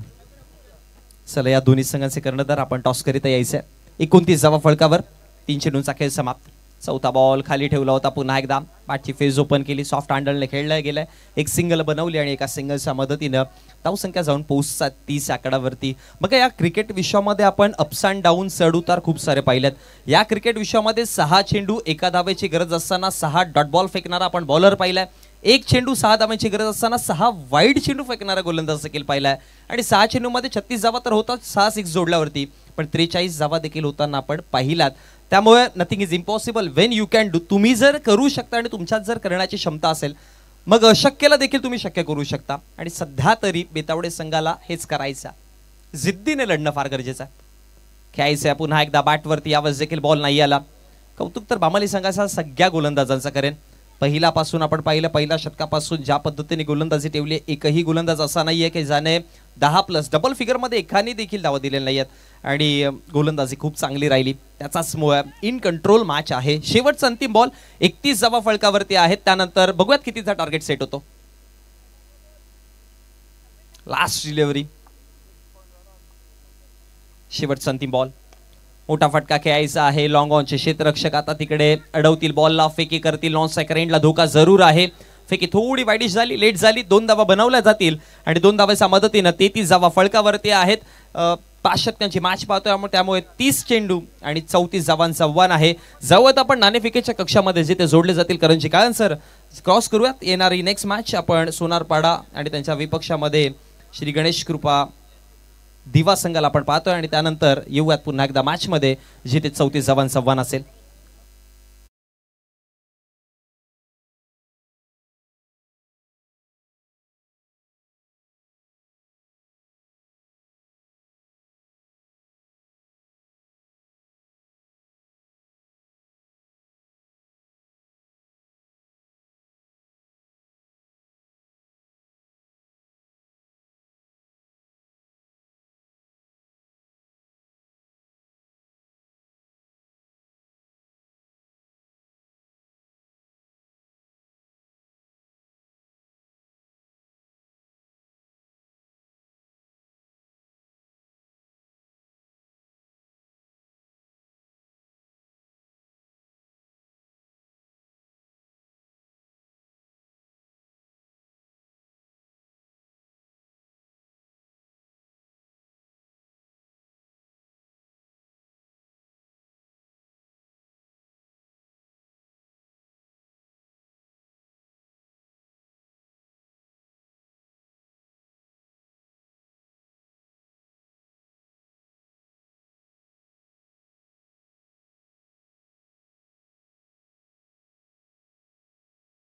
चला या दोन्ही संघांचे कर्णधार आपण टॉस करीत यायचंय 29 धावा फलकावर 3 चेंडूंचा खेळ समाप्त चौथा बॉल खाली ठेवला होता पुन्हा एकदा बॅटची फेज ओपन केली सॉफ्ट हँडलने खेळला गेलाय एक सिंगल बनवली आणि एका सिंगलच्या मदतीनं धावसंख्या जाऊन पोहोचतात 30 आकडावरती मग या क्रिकेट विश्वामध्ये आपण अप्स अँड डाऊन चढ उतार खूप सारे पाहिलेत या क्रिकेट विश्वामध्ये 6 चेंडू एका धावेची गरज असताना 6 डॉट बॉल फेकणारा आपण बॉलर पाहिलाय एक चेंडू 6 धावांची गरज असताना 6 वाईड चेंडू फेकणारा गोलंदाज देखील पाहिलाय आणि 6 चेंडूमध्ये 36 धावा तर होतात 6 6 जोडल्यावरती पण 43 धावा देखील होताना आपण पाहिलात त्यामुळे nothing is impossible when you can do तुम्ही जर करू शकता आणि तुमच्यात जर करण्याची क्षमता असेल मग अशक्यला देखील तुम्ही शक्य करू शकता आणि सध्या तरी बेतावडे संघाला हेच करायचं जिद्दीने लढणं फार गरजेचं आहे खेळायचं पुन्हा एकदा बॅटवरती यावेळेस देखील बॉल नाही आला कौतुक तर बामाली संघाचा सगळ्या गोलंदाजांचा करेन पहिल्यापासून आपण पाहिलं पहिल्या शतकापासून ज्या पद्धतीने गोलंदाजी ठेवली एकही गोलंदाज असा नाहीये की ज्याने 10+ डबल फिगर मध्ये एकाने देखील धावा दिलेल्या नाहीयेत आणि गोलंदाजी खूप चांगली राहिली त्याचाच इन कंट्रोल मॅच आहे शेवटचा अंतिम बॉल 31 धावा फलकावरती आहेत त्यानंतर बघूयात कितीचा टार्गेट सेट होतो लास्ट डिलिव्हरी शेवटचा अंतिम बॉल मोठा फटका खेळायचा आहे लॉंग ऑनचे क्षेत्ररक्षक आता तिकडे अडवतील बॉलला फेकी करतील नॉन स्ट्रायकर एंडला धोका जरूर आहे फेकी थोडी वाईडिश झाली लेट झाली 2 धावा बनवल्या जातील आणि 2 धावांच्या मदतीनं 33 धावा फलकावरती आहेत 5 षटकांची मॅच पाहतोय त्यामुळे 30 चेंडू आणि 34 धावांचा आव्हान आहे जवळ आपण नाणेफेकीच्या कक्षामध्ये जिथे जोडले जातील करंजी कारण सर क्रॉस करूयात येणारी नेक्स्ट मॅच आपण सोनारपाडा आणि त्यांच्या विपक्षामध्ये श्री गणेश कृपा दिवा संघाला आपण पाहतोय आणि त्यानंतर येऊयात पुन्हा एकदा मॅच मध्ये जिथे 34 धावांचा आव्हान असेल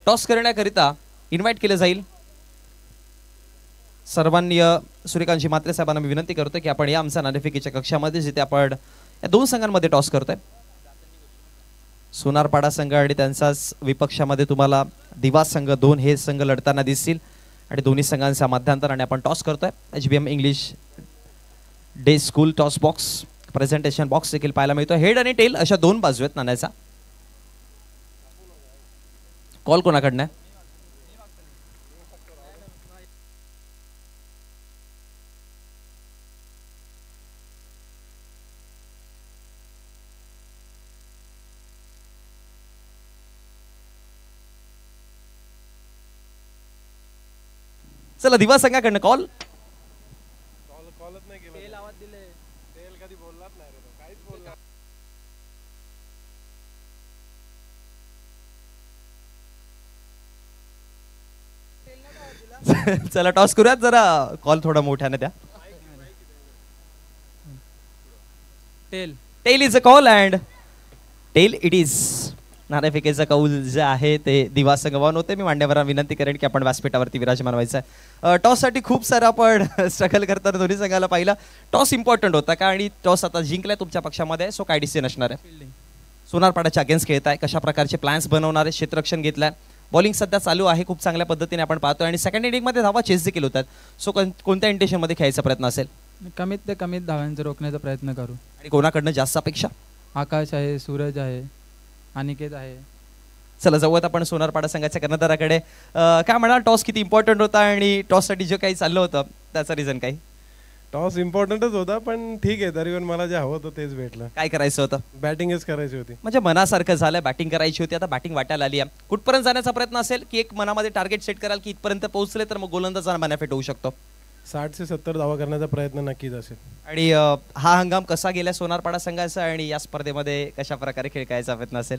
टॉस करण्याकरिता इन्व्हाइट केलं जाईल सर्वांनी सूर्यकांतजी म्हात्रे साहेबांना मी विनंती करतो की आपण या आमच्या नाणेफेकीच्या कक्षामध्ये जिथे आपण या दोन संघांमध्ये टॉस करतोय सोनारपाडा संघ आणि त्यांचाच विपक्षामध्ये तुम्हाला दिवा संघ दोन हे संघ लढताना दिसतील आणि दोन्ही संघांच्या मध्यांतराने आपण टॉस करतोय HBM English day school toss box presentation box देखील पाहायला मिळतो हेड आणि टेल अशा दोन बाजू आहेत नाण्याचा कॉल कोणाकडनं आहे चला दिवा संघाकडनं कॉल चला टॉस करूयात जरा कॉल थोडा मोठ्याने द्या tail tail is a call and tail it is नाणेफेकीचा कौल जे आहे ते दिवा संघवान होते मी मांड्यावरांना विनंती करेन की आपण व्यासपीठावरती विराजमान व्हायचं आहे टॉससाठी खूप सारं आपण स्ट्रगल करताना दोन्ही संघाला पाहिलं टॉस इम्पॉर्टंट होता का आणि टॉस आता जिंकलाय तुमच्या पक्षामध्ये सो काय डिसिजन असणार आहे सोनारपाड्याच्या अगेन्स्ट खेळत आहे कशा प्रकारचे प्लॅन्स बनवणार आहे क्षेत्ररक्षण घेतलंय बॉलिंग सध्या चालू आहे खूप चांगल्या पद्धतीने आपण पाहतोय आणि सेकंड इनिंगमध्ये धावा चेस देखील होतात सो कोणत्या इंटेन्शनमध्ये खेळायचा प्रयत्न असेल कमीत ते कमीत धावांचं रोखण्याचा प्रयत्न करू आणि कोणाकडनं जास्त अपेक्षा आकाश आहे सूरज आहे अनिकेत आहे चला जाऊयात आपण सोनारपाडा संघाच्या कर्णधाराकडे काय म्हणाल टॉस किती इम्पॉर्टंट होता आणि टॉससाठी जे काही चाललं होतं त्याचा रिझन काही टॉस इम्पॉर्टंटच होता पण ठीक आहे तरी पण मला जे हवं होतं तेच भेटलं काय करायचं होतं बॅटिंगच करायची होती म्हणजे मनासारखं झालं बॅटिंग करायची होती आता बॅटिंग वाटायला आली आहे कुठपर्यंत जाण्याचा प्रयत्न असेल की एक मनामध्ये टार्गेट सेट कराल की इथपर्यंत पोहोचले तर मग गोलंदाजांना बेनिफिट होऊ शकतो 60 से 70 धावा करण्याचा प्रयत्न नक्कीच असेल आणि हा हंगाम कसा गेला सोनारपाडा संघाचा आणि या स्पर्धेमध्ये कशा प्रकारे खेळ खेळायचा प्रयत्न असेल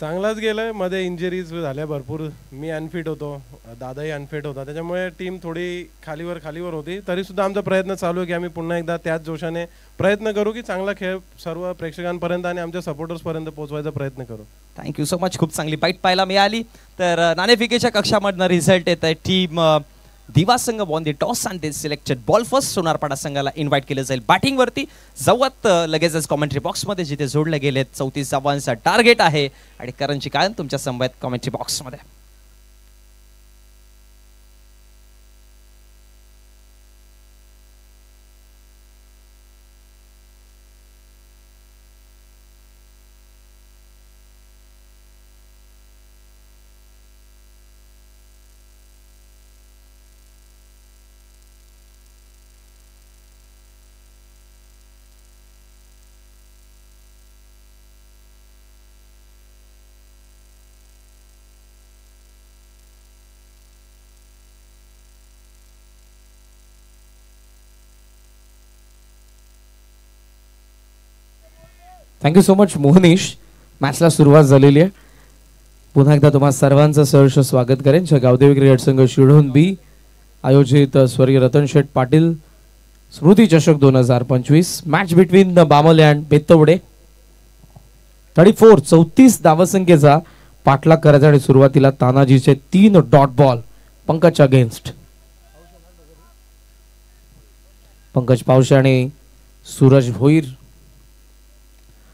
चांगलाच गेलाय मध्ये इंजरीज झाल्या भरपूर मी अनफिट होतो दादाही अनफिट होता त्याच्यामुळे टीम थोडी खालीवर होती तरी सुद्धा आमचा प्रयत्न चालू आहे की आम्ही पुन्हा एकदा त्याच जोशाने प्रयत्न करू की चांगला खेळ सर्व प्रेक्षकांपर्यंत आणि आमच्या सपोर्टर्सपर्यंत पोहोचवायचा प्रयत्न करू थँक्यू सो मच खूप चांगली बाईट पाहायला मिळाली तर नाणेफेकीच्या कक्षामधनं रिझल्ट येत आहे टीम दिवा संघ won the toss and they selected ball first Sonarpada संघाला इन्व्हाइट केलं जाईल बॅटिंगवरती जाऊयात लगेचच कॉमेंट्री बॉक्समध्ये जिथे जोडले गेलेत 34 धावांचा टार्गेट आहे आणि करणची काय तुमच्या संवाद कॉमेंट्री बॉक्समध्ये थँक्यू सो मच मोहनीश मॅचला सुरुवात झालेली आहे पुन्हा एकदा तुम्हा सर्वांचं सहर्ष स्वागत करेन गावदेवी क्रिकेट संघ शिळोण बी आयोजित स्वर्गीय रतन शेठ पाटील स्मृती चषक 2025 match between the Bamal and Betwade 34 धावसंख्येचा पाठलाग करायचा आणि सुरुवातीला तानाजीचे 3 dot ball Pankaj against Pankaj Pawshe आणि Suraj Bhoir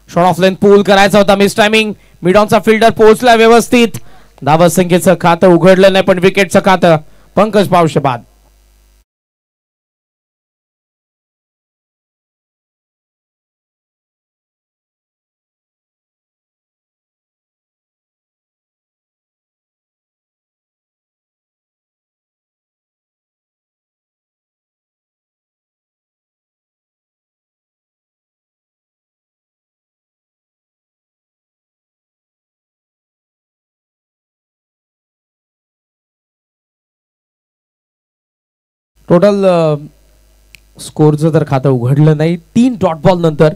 shot off length pull करायचा होता मिस टायमिंग मिड ऑनचा फिल्डर पोहोचला व्यवस्थित धावसंख्येचं खातं उघडलं नाही पण विकेटचं खातं पंकज पावशे बाद टोटल स्कोरचं तर खातं उघडलं नाही 3 डॉट बॉल नंतर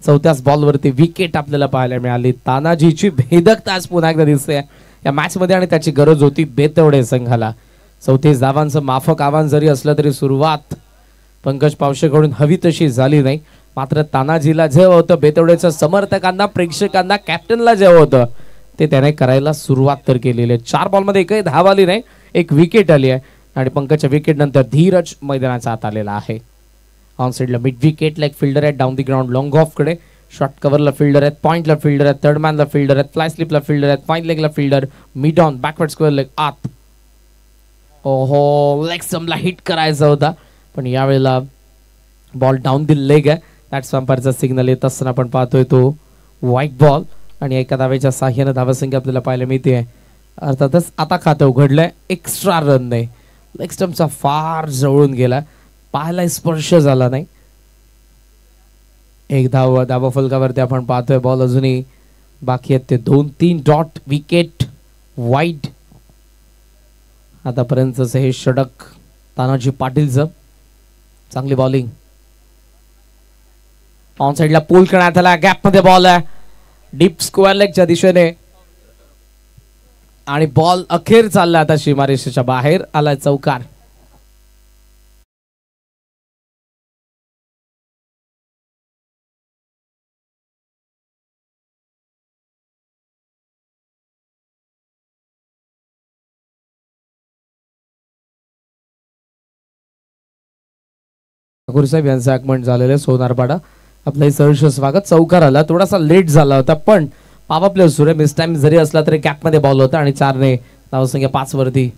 4थ्याच बॉलवरती विकेट आपल्याला पाहायला मिळाली तानाजीची भेदकता आज पुन्हा एकदा दिसते या मॅच मध्ये आणि त्याची गरज होती बेतवडे संघाला 34 धावांचं माफक आव्हान जरी असलं तरी सुरुवात पंकज पावशेकडून हवी तशी झाली नाही मात्र तानाजीला जे होतं बेतवडेच्या समर्थकांना प्रेक्षकांना कॅप्टनला जे होतं ते त्याने करायला सुरुवात तर केलेली आहे. 4 बॉलमध्ये एकही धाव आली नाही, एक विकेट आली आहे आणि पंकजच्या विकेट नंतर धीरज मैदानाचा आत आलेला आहे. ऑन साइडला मिड विकेट लेग फिल्डर आहे, down the ground long off कडे शॉर्ट कव्हरला फिल्डर आहेत, पॉइंटला फिल्डर आहेत, थर्ड मॅनला फिल्डर आहेत, फ्लाय स्लिपला फिल्डर आहेत, फाईन लेगला fielder, mid on backward square leg आत. ओहो, लेग स्टंपला हिट करायचा होता पण यावेळेला बॉल डाऊन द लेग आहे. दॅट्स अंपायरचा सिग्नल येत असताना आपण पाहतोय तो व्हाईट बॉल आणि एका धावेच्या साह्याने धावसंख्या आपल्याला पाहायला मिळते. अर्थातच आता खातं उघडलंय, एक्स्ट्रा रन नाही, लेग स्टंपचा फार जवळून गेला, पाहायला स्पर्श झाला नाही. एक धावा फलकावरती आपण पाहतोय. बॉल अजूनही बाकी आहेत ते 2-3 डॉट. Wicket wide. आतापर्यंतच हे षटक तानाजी पाटीलचं. चांगली बॉलिंग. ऑन साइडला पूल करण्यात आला, गॅप मध्ये बॉल आहे डीप स्क्वेअर लेगच्या दिशेने आणि बॉल अखेर चालला आता सीमारेषेच्या बाहेर आलाय. चौकार. ठाकूर साहेब यांचं आगमन झालेलं आहे सोनारपाडा. आपलं सहर्ष स्वागत. चौकार आला, थोडासा लेट झाला होता पण पॉवर प्ले सुरू आहे. मिस टाइम जरी असला तरी गॅप मध्ये बॉल होता आणि 4 ने धावसंख्या 5 वरती.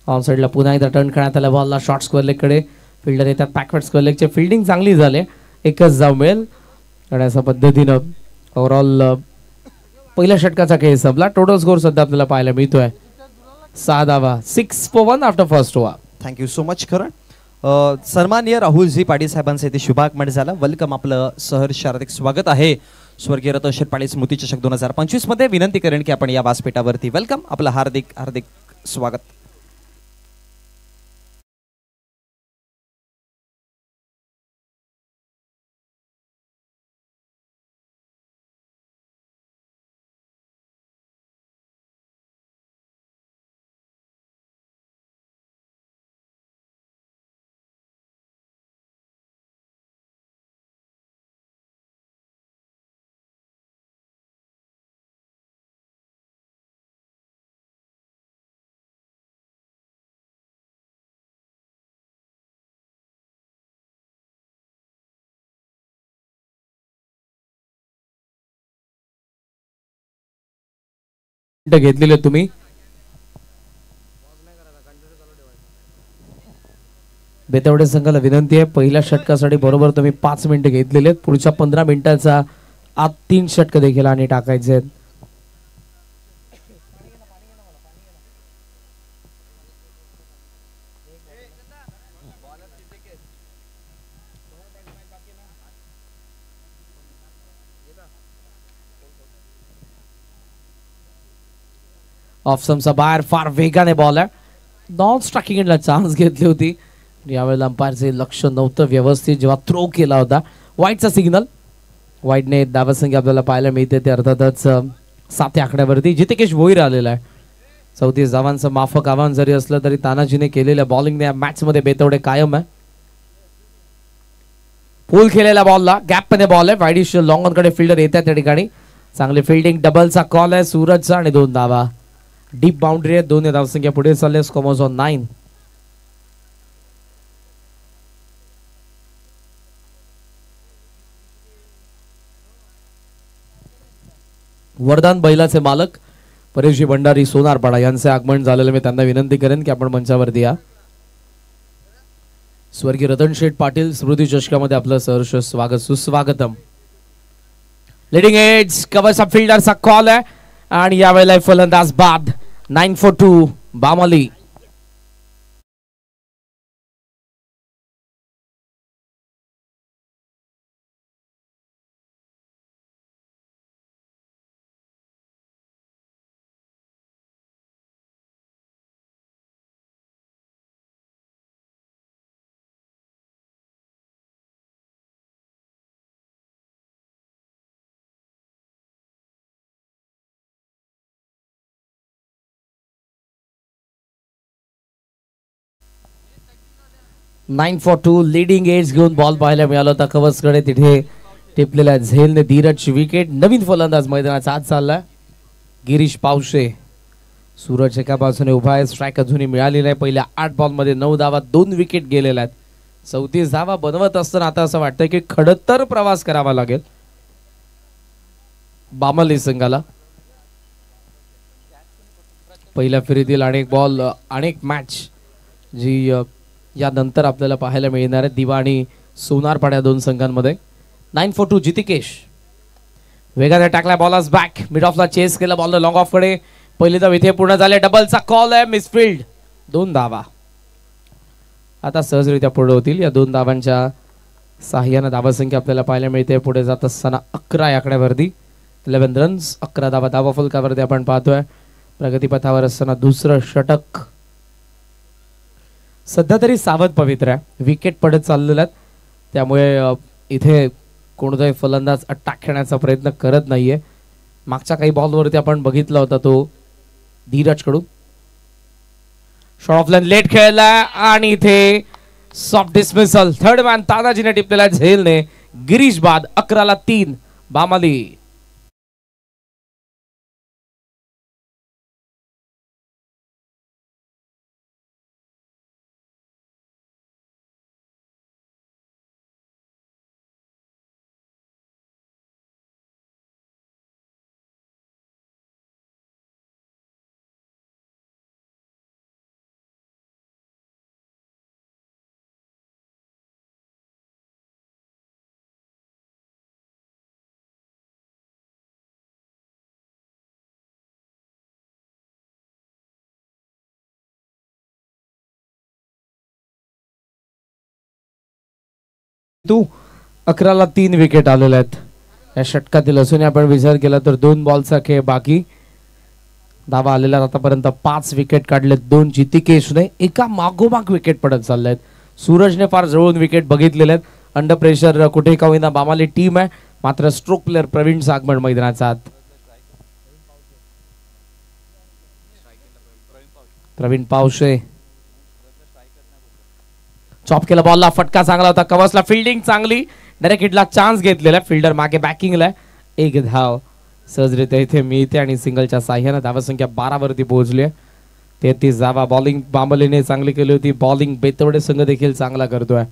ऑन साइडला पुन्हा एकदा टर्न करण्यात आला बॉलला शॉर्ट स्क्वेअर लेग कडे. फिल्डर येतात बॅकवर्ड स्क्वेअर लेगचे. फिल्डिंग चांगली झाली, एकच धाव मिळेल आणि अशा पद्धतीनं ओव्हरऑल पहिल्या षटकाचा खेळ संपला. टोटल स्कोर सध्या आपल्याला पाहायला मिळतोय 6 धावा. 6 for 1 after first over. Thank you so much Karan. सन्माननीय राहुलजी पाटील साहेबांचे इथे शुभागमन झालं. वेलकम, आपलं सहर्ष हार्दिक स्वागत आहे स्वर्गीय रतन शेठ पाटील स्मृती चषक 2025 मध्ये. विनंती करेन की आपण या व्यासपीठावरती वेलकम, आपलं हार्दिक हार्दिक स्वागत. घेतलेले तुम्ही बेतवडे संघाला विनंती आहे, पहिल्या षटकासाठी बरोबर तुम्ही 5 मिनिटं घेतलेले आहेत. पुढच्या 15 मिनिटाचा आत 3 षटक देखील आणि टाकायचे आहेत. ऑफ समचा बाहेर फार वेगाने बॉल आहे. नॉन स्ट्रायकिंग एंडला चान्स घेतली होती. यावेळेला अंपायरचे लक्ष नव्हतं व्यवस्थित जेव्हा थ्रो केला होता. वाईटचा सिग्नल. वाईटने धावसंख्या आपल्याला पाहायला मिळते ते अर्थातच 7 आकड्यावरती. जितेकेश भोईर आलेला आहे. 34 धावांचं माफक आव्हान जरी असलं तरी तानाजीने केलेल्या बॉलिंगने या मॅच मध्ये बेतवडे कायम आहे. पूल केलेल्या बॉलला गॅप मध्ये बॉल आहे. वाईडिश लॉंग ऑन कडे फिल्डर येतात त्या ठिकाणी. चांगली फिल्डिंग. डबलचा कॉल आहे सूरजचा आणि 2 धावा. डीप बाउंड्री आहे. 2 धावसंख्या पुढे चालले. Score on 9. वरदान बैलाचे मालक परेशजी भंडारी सोनारपाडा यांचे आगमन झालेले. मी त्यांना विनंती करेन की आपण मंचावरती या. स्वर्गीय रतन शेठ पाटील स्मृती चषकामध्ये आपलं सहर्ष स्वागत सुस्वागतम. लीडिंग एज कव्हरचा फिल्डरचा कॉल आहे आणि यावेळेला फलंदाज बाद. 9 for 2 Bamli. Nine for 2 leading edge घेऊन बॉल पाहायला मिळाला होता कवचकडे. तिथे टिपलेल्या झेलने धीरजची विकेट. नवीन फलंदाज मैदानाचा आज चाललाय. गिरीश पावशे. सूरज एका बाजूने उभा आहे. स्ट्राईक अजूनही मिळालेला आहे. पहिल्या 8 बॉलमध्ये 9 धावा, 2 विकेट गेलेल्या आहेत. 34 धावा बनवत असताना आता असं वाटतंय की खडतर प्रवास करावा लागेल बामली संघाला. पहिल्या फेरीतील अनेक बॉल, अनेक मॅच जी यानंतर आपल्याला पाहायला मिळणार आहे दिवा आणि सोनारपाड्या दोन संघांमध्ये. 9-4 जितिकेश वेगाने टाकला. बॉलर्स बॅक मिड ऑफला चेस केला. बॉल लॉंग ऑफ कडे. पहिली धाव इथे पूर्ण झाले. डबलचा कॉल आहे. मिसफिल्ड. 2 धावा आता सहजरित्या पुढे होतील. या 2 धावांच्या साह्यानं धावसंख्या आपल्याला पाहायला मिळते. पुढे जात असताना 11 या आकड्यावरती 11 रन्स, 11 धावा. धावा फलकावरती आपण पाहतोय प्रगतीपथावर असताना दुसरं षटक. सध्या तरी सावध पवित्र आहे. विकेट पडत चाललेल्या आहेत त्यामुळे इथे कोणताही फलंदाज अट्टाक खेळण्याचा प्रयत्न करत नाहीये. मागच्या काही बॉलवरती आपण बघितला होता तो धीरज कडून शॉट ऑफ लाईन लेट खेळला आणि इथे सॉफ्ट डिसमिसल. थर्ड मॅन तानाजीने टिपलेला झेलने. गिरीश बाद. 11ला 3 बामाली. तू 11ला 3 विकेट आलेल्या आहेत या षटकातील असून आपण विचार केला तर 2 बॉलचा खेळ बाकी. धावा आलेल्या आतापर्यंत 5 विकेट काढले. 2 जितिकेशने एका मागोमाग विकेट पडत चालले आहेत. सूरजने फार जवळून विकेट बघितलेले आहेत. अंडर प्रेशर कुठे का होईना बामाली टीम आहे. मात्र स्ट्रोक प्लेअर प्रवीणचा आगमन मैदानाचा आत. प्रवीण पावशे चॉप केला. बॉलला फटका चांगला होता. कवसला फिल्डिंग चांगली. डायरेक्ट हिटला चान्स घेतलेला. फिल्डर मागे बॅकिंगला. 1 धाव सहजरित्या इथे मिळते आणि सिंगलच्या साह्याने धावसंख्या 12 वरती पोहोचली आहे. 33 धावा. बॉलिंग बांबलेने चांगली केली होती. बॉलिंग बेतवडे संघ देखील चांगला करतोय.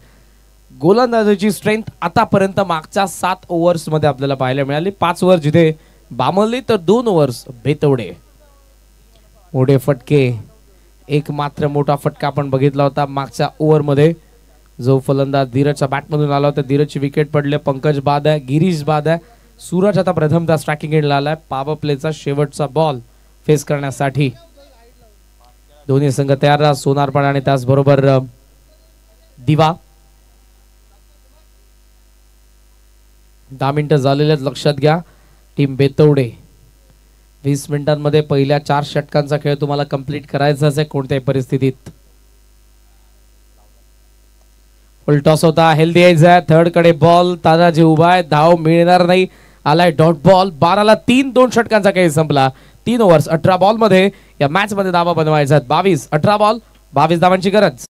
गोलंदाजीची स्ट्रेंथ आतापर्यंत मागच्या 7 ओव्हर्स मध्ये आपल्याला पाहायला मिळाली. 5 ओव्हर जिथे बामली तर 2 ओव्हर्स बेतवडे. मोठे फटके. एक मात्र मोठा फटका आपण बघितला होता मागच्या ओव्हर मध्ये जो फलंदाज धीरजच्या बॅटमधून आला होता. धीरजची विकेट पडले. पंकज बाद आहे. गिरीश बाद आहे. सूरज आता प्रथमतः स्ट्रायकिंग एंडला आलाय. पॉवर प्लेचा शेवटचा बॉल फेस करण्यासाठी दोन्ही संघ तयार. सोनारपाडा आणि त्याचबरोबर दिवा. 10 मिनिटं झालेले आहेत. लक्षात घ्या टीम बेतवडे 20 मिनिटांमध्ये पहिल्या 4 षटकांचा खेळ तुम्हाला कंप्लीट करायचाच आहे कोणत्याही परिस्थितीत. फुल टॉस होता. हेल्दी एज आहे. थर्ड कडे बॉल. तानाजी उभा आहे. धाव मिळणार नाही. आलाय डॉट बॉल. 12ला 3 2 षटकांचा खेळ संपला. 3 ओव्हर्स 18 बॉल मध्ये या मॅच मध्ये धावा बनवायचा. 22 18 बॉल 22 धावांची गरज.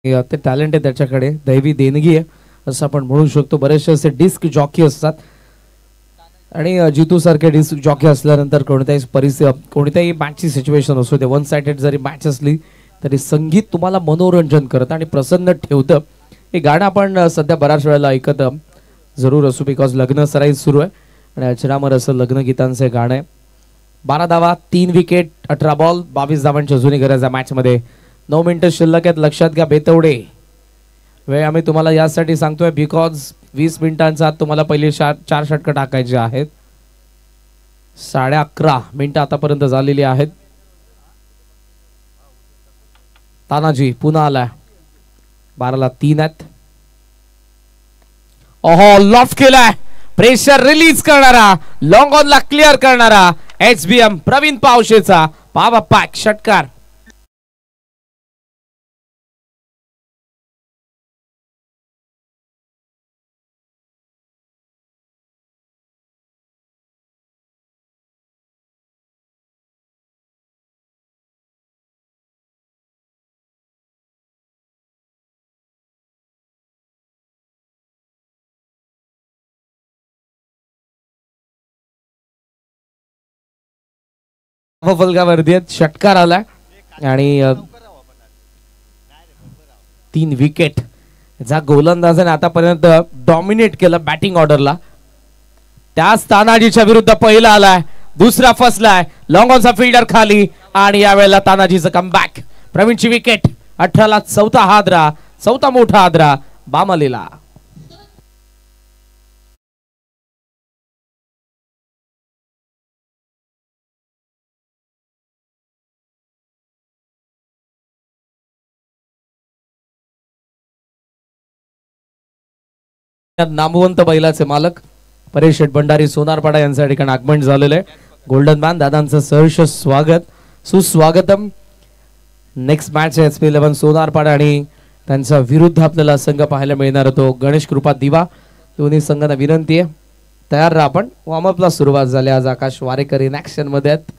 ते टॅलेंट आहे त्याच्याकडे. दैवी देणगी आहे असं आपण म्हणू शकतो. बरेचसे असे डिस्क जॉकी असतात आणि जितू सारखे डिस्क जॉकी असल्यानंतर कोणत्याही परिस्थिती कोणत्याही मॅचची सिच्युएशन असो ते 1 साइडेड जरी मॅच असली तरी संगीत तुम्हाला मनोरंजन करतं आणि प्रसन्न ठेवतं. हे गाणं आपण सध्या बऱ्याच वेळेला ऐकत जरूर असू बिकॉज लग्न सराई सुरू आहे आणि अचरामर असं लग्न गीतांचं गाणं आहे. 12 धावा 3 विकेट 18 बॉल 22 धावांची अजूनही गरज आहे मॅच मध्ये. 9 मिनिटं शिल्लक आहेत. लक्षात घ्या बेतवडे वेळ आम्ही तुम्हाला यासाठी सांगतोय बिकॉज 20 मिनिटांचा आत तुम्हाला पहिले 4 षटकं टाकायचे आहेत. 11:30 मिनिटं आतापर्यंत झालेली आहेत. तानाजी पुन्हा आलाय. 12ला 3 आहेत. ओहो लॉफ्ट केलाय. प्रेशर रिलीज करणारा लॉंग ऑन ला क्लिअर करणारा HBM प्रवीण पावशेचा पावा पॅक षटकार. फलकावरती षटकार आलाय आणि 3 विकेट. ज्या गोलंदाजाने आतापर्यंत डॉमिनेट केलं बॅटिंग ऑर्डरला त्याच तानाजीच्या विरुद्ध पहिला आलाय. दुसरा फसलाय. लॉंग ऑनचा फिल्डर खाली आणि यावेळेला तानाजीचं कमबॅक. प्रवीणची विकेट. 18ला 4था हादरा. 4था मोठा हादरा बामलेला. नामवंत बैलाचे मालक परेश शेठ भंडारी सोनारपाडा यांच्या ठिकाणी आगमन झालेलं आहे. गोल्डन मॅन दादांचं सहर्ष स्वागत सुस्वागतम. नेक्स्ट मॅच आहे SP11 सोनारपाडा आणि त्यांच्या विरुद्ध आपल्याला संघ पाहायला मिळणार होतो गणेश कृपा दिवा. दोन्ही संघांना विनंती आहे तयार राहा. आपण वॉर्मअपला सुरुवात झाली. आज आकाश वारेकर इन ऍक्शन मध्ये आहेत.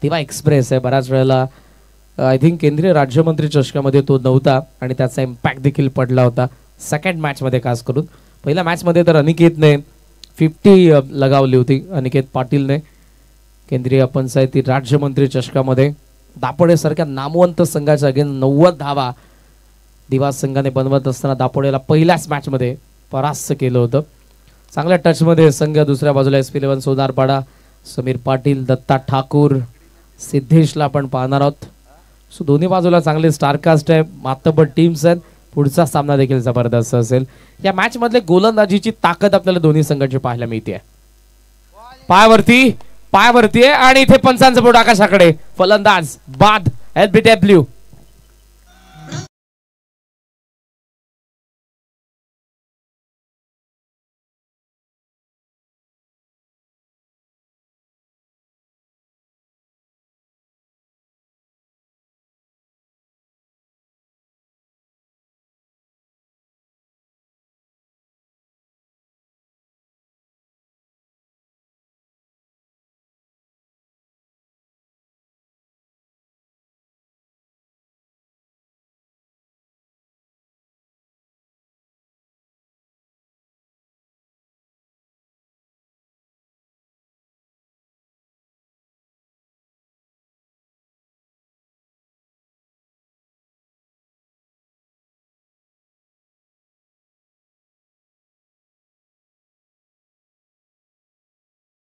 दिवा एक्सप्रेस आहे. बऱ्याच वेळेला आय थिंक केंद्रीय राज्यमंत्री चषकामध्ये तो नव्हता आणि त्याचा इम्पॅक्ट देखील पडला होता सेकंड मॅच मध्ये खास करून. पहिल्या मॅच मध्ये तर अनिकेतने 50 लगावली होती. अनिकेत पाटीलने केंद्रीय पंचायती राज्यमंत्री चषकामध्ये दापोडे सारख्या नामवंत संघाच्या अगेन 90 धावा दिवा संघाने बनवत असताना दापोडेला पहिल्याच मॅच मध्ये परास्त केलं होतं. चांगल्या टच मध्ये संघ. दुसऱ्या बाजूला SP11 सोनारपाडा समीर पाटील दत्ता ठाकूर सिद्धेशला आपण पाहणार आहोत. सो दोन्ही बाजूला चांगले स्टारकास्ट आहे. मातबर टीम्स आहेत. पुढचा सामना देखील जबरदस्त असेल. या मॅच मधले गोलंदाजीची ताकद आपल्याला दोन्ही संघांची पाहायला मिळते. पायावरती आहे आणि इथे पंचांचं बोट आकाशाकडे. फलंदाज बाद LBW.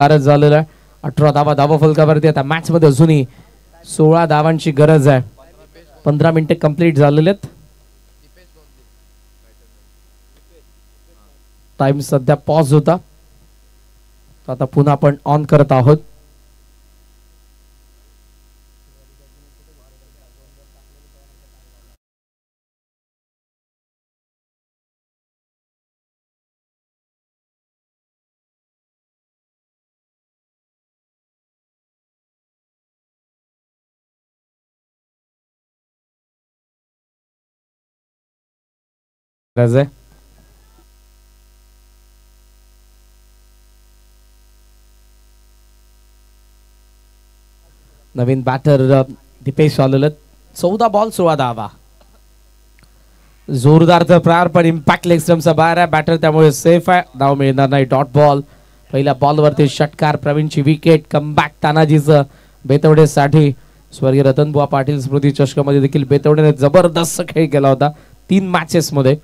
झालेला आहे. 18 धावा फलकावरती. आता मॅच मध्ये अजूनही 16 धावांची गरज आहे. 15 मिनिटे कंप्लीट झालेले आहेत. टाइम सध्या पॉज होता. आता पुन्हा आपण ऑन करत आहोत. नवीन बॅटर दीपेश आलेले. 14 बॉल 16 धावा. जोरदार तर प्रार पण इम्पॅक्ट लेग स्टंपचा बाहेर आहे. बॅटर त्यामुळे सेफ आहे. धाव मिळणार नाही. Dot ball. पहिल्या बॉलवरती षटकार. प्रवीणची विकेट. कमबॅक तानाजीचं बेतवडेसाठी. स्वर्गीय रतनबुवा पाटील स्मृती चषकामध्ये देखील बेतवडेने जबरदस्त खेळ केला होता 3 मॅचेस मध्ये.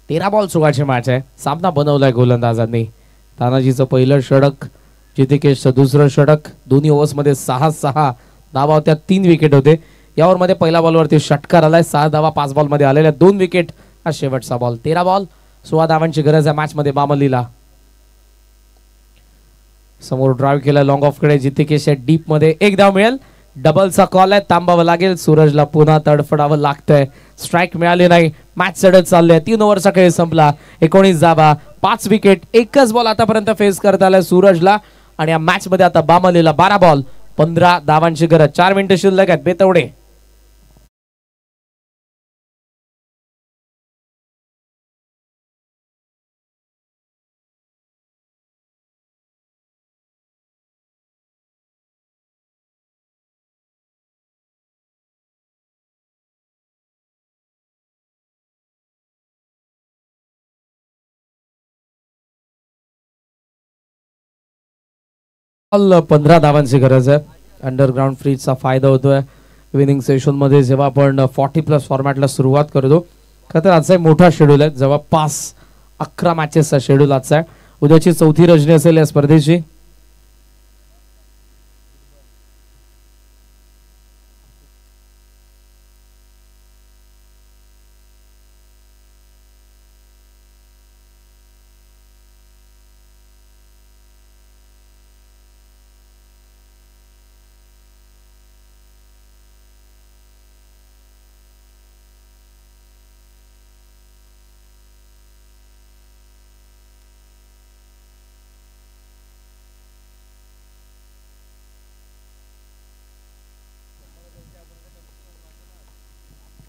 13 बॉल 16ची मॅच आहे. सामना बनवलाय गोलंदाजांनी. तानाजीचं पहिलं षटक. जितेकेशचं दुसरं षटक. दोन्ही ओव्हर्स मध्ये 6-6 धावा होत्या. 3 विकेट होते. या ओव्हरमध्ये पहिल्या बॉलवरती षटकार आलाय. 6 धावा 5 बॉलमध्ये आलेल्या, 2 विकेट. हा शेवटचा बॉल. 13 बॉल 16 धावांची गरज आहे मॅच मध्ये बामलीला. समोर ड्राईव्ह केला लॉंग ऑफ कडे. जितिकेश डीप मध्ये 1 धाव मिळेल. डबलचा कॉल आहे, थांबावं लागेल. सूरजला पुन्हा तडफडावं लागतंय. स्ट्राईक मिळाली नाही. मॅच चढत चालले. 3 ओव्हरचा खेळ संपला. 19 धावा 5 विकेट. एकच बॉल आतापर्यंत फेस करता आलाय सूरजला. आणि या मॅच मध्ये आता बामलीला 12 बॉल 15 धावांची गरज. 4 मिनिटं शिल्लक आहेत. बेतवडे बॉल 15 धावांची गरज आहे. अंडरग्राऊंड फ्रीजचा फायदा होतोय विनिंग सेशन मध्ये जेव्हा आपण 40+ फॉर्मॅटला सुरुवात करतो. खरं तर आजचा मोठा शेड्यूल आहे. जवळपास 11 मॅचेसचा शेड्यूल आजचा आहे. उद्याची 4थी रजनी असेल या स्पर्धेची.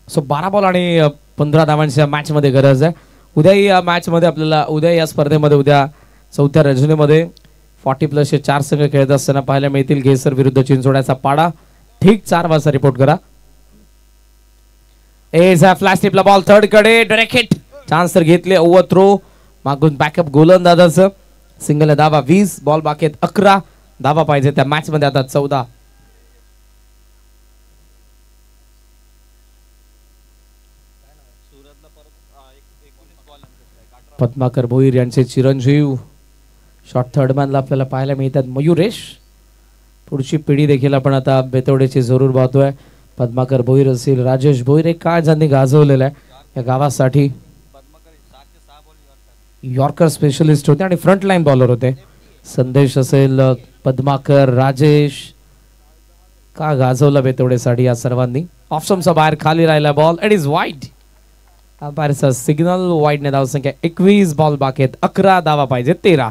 सो 12 बॉल आणि 15 धावांच्या मॅच मध्ये गरज आहे. उद्या या मॅच मध्ये आपल्याला उद्या या स्पर्धेमध्ये उद्या 4थ्या रजनीमध्ये 40+ हे 4 संघ खेळत असताना पाहायला मिळतील. घेसर विरुद्ध चिंचोड्याचा पाडा. ठीक 4 वाजता रिपोर्ट करा. फ्लॅश टिपला बॉल थर्ड कडे. Direct hit. चान्स तर घेतले. ओव्हर थ्रो मागून बॅकअप गोलंदाजाचं. सिंगल धावा 20 बॉल बाकी 11 धावा पाहिजे त्या मॅच मध्ये. आता 14. पद्माकर भोईर यांचे चिरंजीव शॉर्ट थर्डमॅनला आपल्याला पाहायला मिळतात मयुरेश. पुढची पिढी देखील आपण आता बेतवडेची जरूर पाहतोय. पद्माकर भोईर असेल, राजेश भोईर एक काळ ज्यांनी गाजवलेला आहे या गावासाठी. यॉर्कर स्पेशलिस्ट होते आणि फ्रंट लाईन बॉलर होते. संदेश असेल, पद्माकर, राजेश का गाजवला बेतवडेसाठी या सर्वांनी. ऑप्शनचा बाहेर खाली राहिला बॉल. It is wide. अंपायरचा सिग्नल. वाईडने धावसंख्या 21 बॉल बाकी आहेत. 11 धावा पाहिजे 13.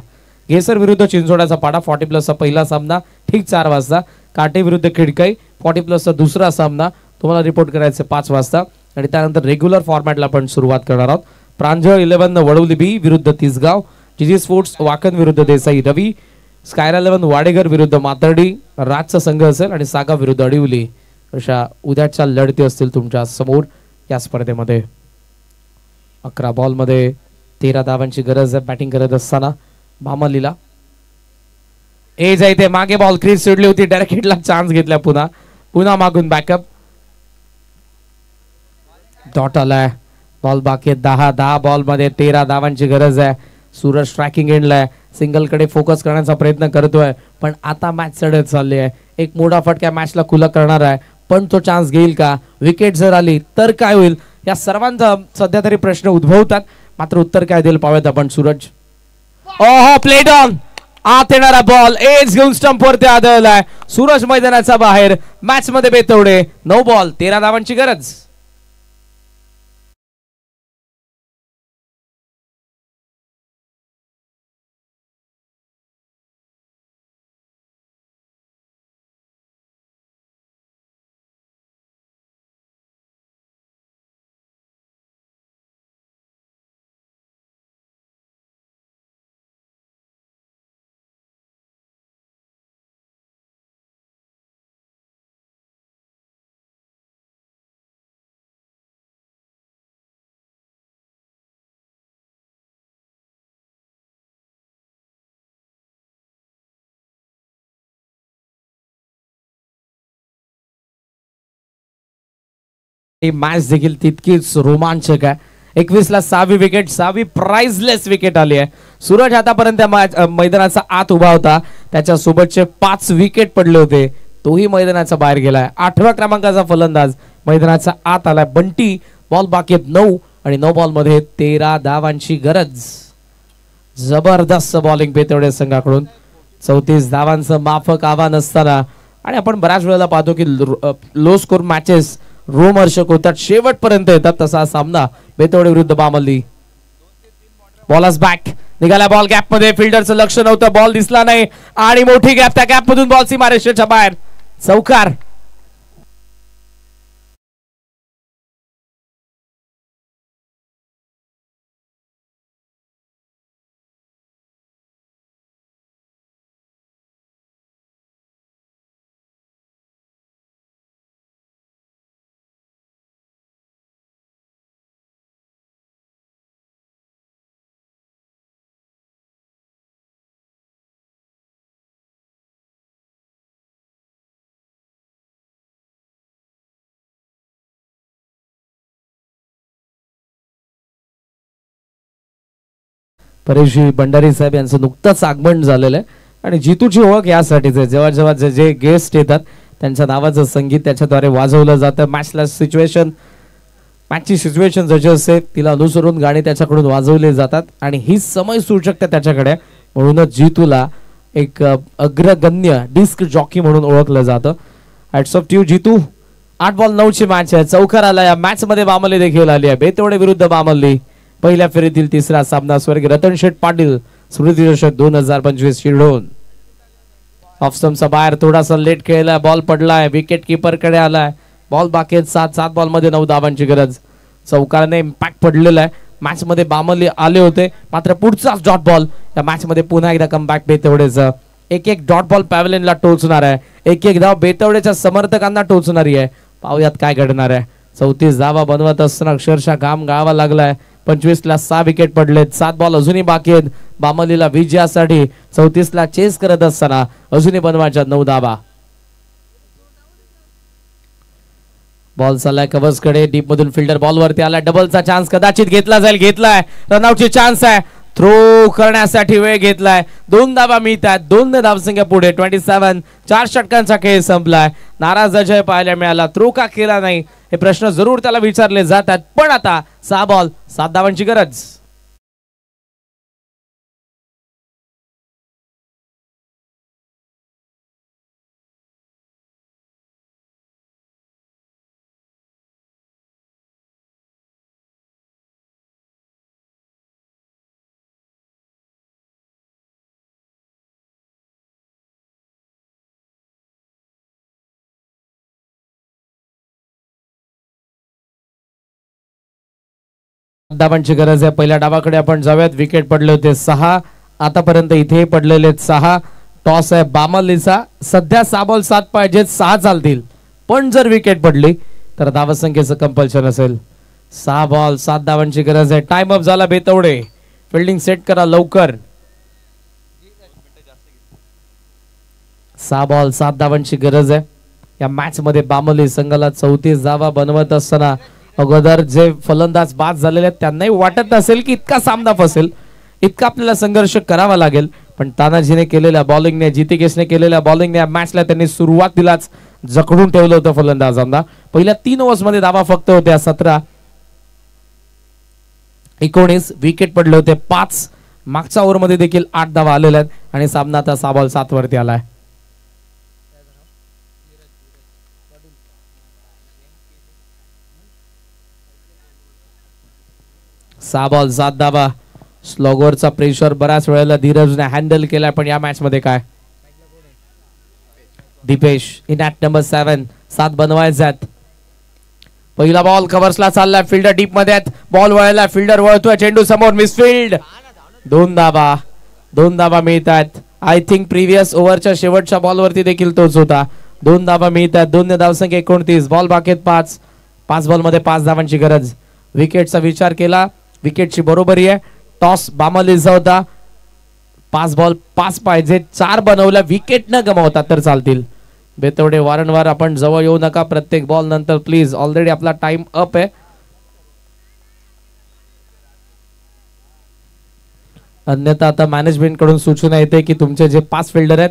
घेसर विरुद्ध चिंचोड्याचा पाडा 40+ पहिला सामना ठीक 4 वाजता. काटे विरुद्ध खिडकाई 40+ दुसरा सामना तुम्हाला रिपोर्ट करायचे 5 वाजता. आणि त्यानंतर रेग्युलर फॉर्मॅटला आपण सुरुवात करणार आहोत. प्रांजळ 11 वडवली बी विरुद्ध तिसगाव. जीजी स्पोर्ट्स वाकण विरुद्ध देसाई रवी. स्कायरा 11 वाडेगर विरुद्ध मातर्डी. राजचा संघ असेल आणि सागा विरुद्ध अडिवली. अशा उद्याच्या लढती असतील तुमच्या समोर या स्पर्धेमध्ये. 11 बॉल मध्ये 13 धावांची गरज आहे बॅटिंग करत असताना बामलीला. एज आहे ते मागे बॉल क्रीज सोडली होती. डायरेक्ट हिटला चान्स घेतला. पुन्हा मागून बॅकअप. डॉट आलाय. बॉल बाकी 10 बॉल मध्ये 13 धावांची गरज आहे. सूरज स्ट्रायकिंग एंडला. सिंगल कडे फोकस करण्याचा प्रयत्न करतोय पण आता मॅच चढत चालली आहे. एक मोठा फटका मॅचला खुला करणार आहे पण तो चान्स घेईल का? विकेट जर आली तर काय होईल? या सर्वांचा सध्या तरी प्रश्न उद्भवतात. मात्र उत्तर काय देईल पाहूयात आपण. सूरज ओहो प्लेड ऑन. आत येणारा बॉल एज घेऊन स्टंप वरती आदळलाय. सूरज मैदानाचा बाहेर. मॅच मध्ये बेतवडे 9 बॉल 13 धावांची गरज. मॅच देखील तितकीच रोमांचक आहे. 21 ला 6वी विकेट. 6वी प्राइजलेस विकेट आली आहे. सूरज आतापर्यंत मैदानाचा आत उभा होता. त्याच्या सोबतचे 5 विकेट पडले होते. तोही मैदानाच्या बाहेर गेलाय. 8व्या क्रमांकाचा फलंदाज मैदानाच्या आत आलाय. बंटी. बॉल बाकी 9 आणि 9 बॉल मध्ये 13 धावांची गरज. जबरदस्त बॉलिंग बेतवडे संघाकडून. 34 धावांचं माफक आव्हान असताना आणि आपण बऱ्याच वेळेला पाहतो की लो स्कोर मॅचेस रोमहर्षक होतात, शेवटपर्यंत येतात. तसा सामना बेतवडे विरुद्ध बामल्ली. बॉलच बॅक निघाला. बॉल गॅप मध्ये. फिल्डरचं लक्ष नव्हतं. बॉल दिसला नाही आणि मोठी गॅप. त्या गॅप मधून बॉल सीमारेषेच्या बाहेर. चौकार. परेशजी भंडारी साहेब यांचं नुकतंच आगमन झालेलं आहे आणि जितूची ओळख यासाठीच आहे. जेव्हा जेव्हा जे गेस्ट येतात त्यांच्या नावाचं संगीत त्याच्याद्वारे वाजवलं जातं. मॅचची सिच्युएशन जशी असते तिला अनुसरून गाणी त्याच्याकडून वाजवले जातात आणि ही समय सूचकता त्याच्याकडे. म्हणूनच जितूला एक अग्रगण्य डिस्क जॉकी म्हणून ओळखलं जातं. Hats off to Jitu. 8 ball 9 ची मॅच आहे. चौकार आला. या मॅच मध्ये बामल्ली देखील आली आहे. बेतवडे विरुद्ध बामल्ली. पहिल्या फेरीतील तिसरा सामना. स्वर्गीय रतन शेठ पाटील स्मृती चषक 2025 शिरढोण. ऑफ स्टंपचा बाहेर थोडासा लेट खेळलाय. बॉल पडलाय. विकेट किपर कडे आलाय. बॉल बाकी 7 बॉल मध्ये 9 धावांची गरज. चौकाराने इम्पॅक्ट पडलेला आहे. मॅच मध्ये बामल्ली आले होते मात्र पुढचाच डॉट बॉल या मॅच मध्ये पुन्हा एकदा कमबॅक बेतवडेच. एक डॉट बॉल पॅव्हलियनला टोचणार आहे. एक धाव बेतवडेच्या समर्थकांना टोचणारी आहे. पाहूयात काय घडणार आहे. 34 धावा बनवत असताना अक्षरशः घाम गाळावा लागलाय. 25 ला 6 विकेट पडलेत. 7 बॉल अजूनही बाकी आहेत बामल्लीला विजयासाठी. 34 ला चेस करत असताना अजूनही बनवायच्या 9 धावा. बॉल चाललाय कव्हर्स कडे. डीप मधून फिल्डर बॉल वरती आला. डबलचा चान्स कदाचित घेतला जाईल. घेतलाय. रनआउटची चान्स आहे. थ्रो करण्यासाठी वेळ घेतलाय. 2 धावा मिळतात. 2 धावसंख्या पुढे. 27. 4 षटकांचा खेळ संपलाय. नाराज अजय पाहायला मिळाला. थ्रो का केला नाही हे प्रश्न जरूर त्याला विचारले जातात. पण आता 6 बॉल 7 धावांची गरज. धावांची गरज आहे. पहिल्या डावाकडे आपण जाऊयात. विकेट पडले होते 6. आतापर्यंत इथे पडलेले 6. टॉस आहे बामल्लीचा. सध्या 6 बॉल 7 पाहिजेत. 6 चालतील पण जर विकेट पडली तर धावसंख्येचं कंपल्शन असेल. 6 बॉल 7 धावांची गरज आहे. टाइम अप झाला बेतवडे. फिल्डिंग सेट करा लवकर. 6 बॉल 7 धावांची गरज आहे. या मॅच मध्ये बामल्ली संघाला 34 धावा बनवत असताना अगोदर जे फलंदाज बाद झालेले आहेत त्यांनाही वाटत नसेल की इतका सामना फसेल. इतका आपल्याला संघर्ष करावा लागेल. पण तानाजीने केलेल्या बॉलिंगने जितिकेशने केलेल्या बॉलिंगने या मॅचला त्यांनी सुरुवातीलाच जखडून ठेवलं होतं फलंदाजांना. पहिल्या 3 ओव्हर्स मध्ये धावा फक्त होत्या 17. 19 विकेट पडले होते 5. मागच्या ओव्हर मध्ये देखील 8 धावा आलेल्या आहेत आणि सामना आता 6 बॉल 7 वरती आलाय. सहा बॉल 7 धावा. स्लॉगरचा प्रेशर बऱ्याच वेळेला धीरजने हँडल केलाय. पण या मॅच मध्ये काय दीपेश इन ॲट नंबर 7. 7 बनवायच्यात. पहिला बॉल कव्हर्सला चाललाय. फिल्डर डीप मध्ये आहेत. बॉल वळला. फिल्डर वळतोय. चेंडू समोर. मिसफिल्ड. 2 धावा. 2 धावा मिळतात. आय थिंक प्रिव्हियस ओव्हरच्या शेवटच्या बॉलवरती देखील तोच होता. 2 धावा मिळतात. 2 धावसंख्या 29. बॉल बाकी 5. 5 बॉल मध्ये 5 धावांची गरज. विकेटचा विचार केला. विकेटची बरोबरी आहे. टॉस बामल्लीचा होता. 5 बॉल 5 पाहिजे. 4 बनवल्या. विकेट न गमावता तर चालतील. बेतवडे वारंवार आपण जवळ येऊ नका प्रत्येक बॉल नंतर प्लीज. ऑलरेडी आपला टाइम अप आहे. अन्यथा आता मॅनेजमेंट कडून सूचना येते की तुमचे जे 5 फिल्डर आहेत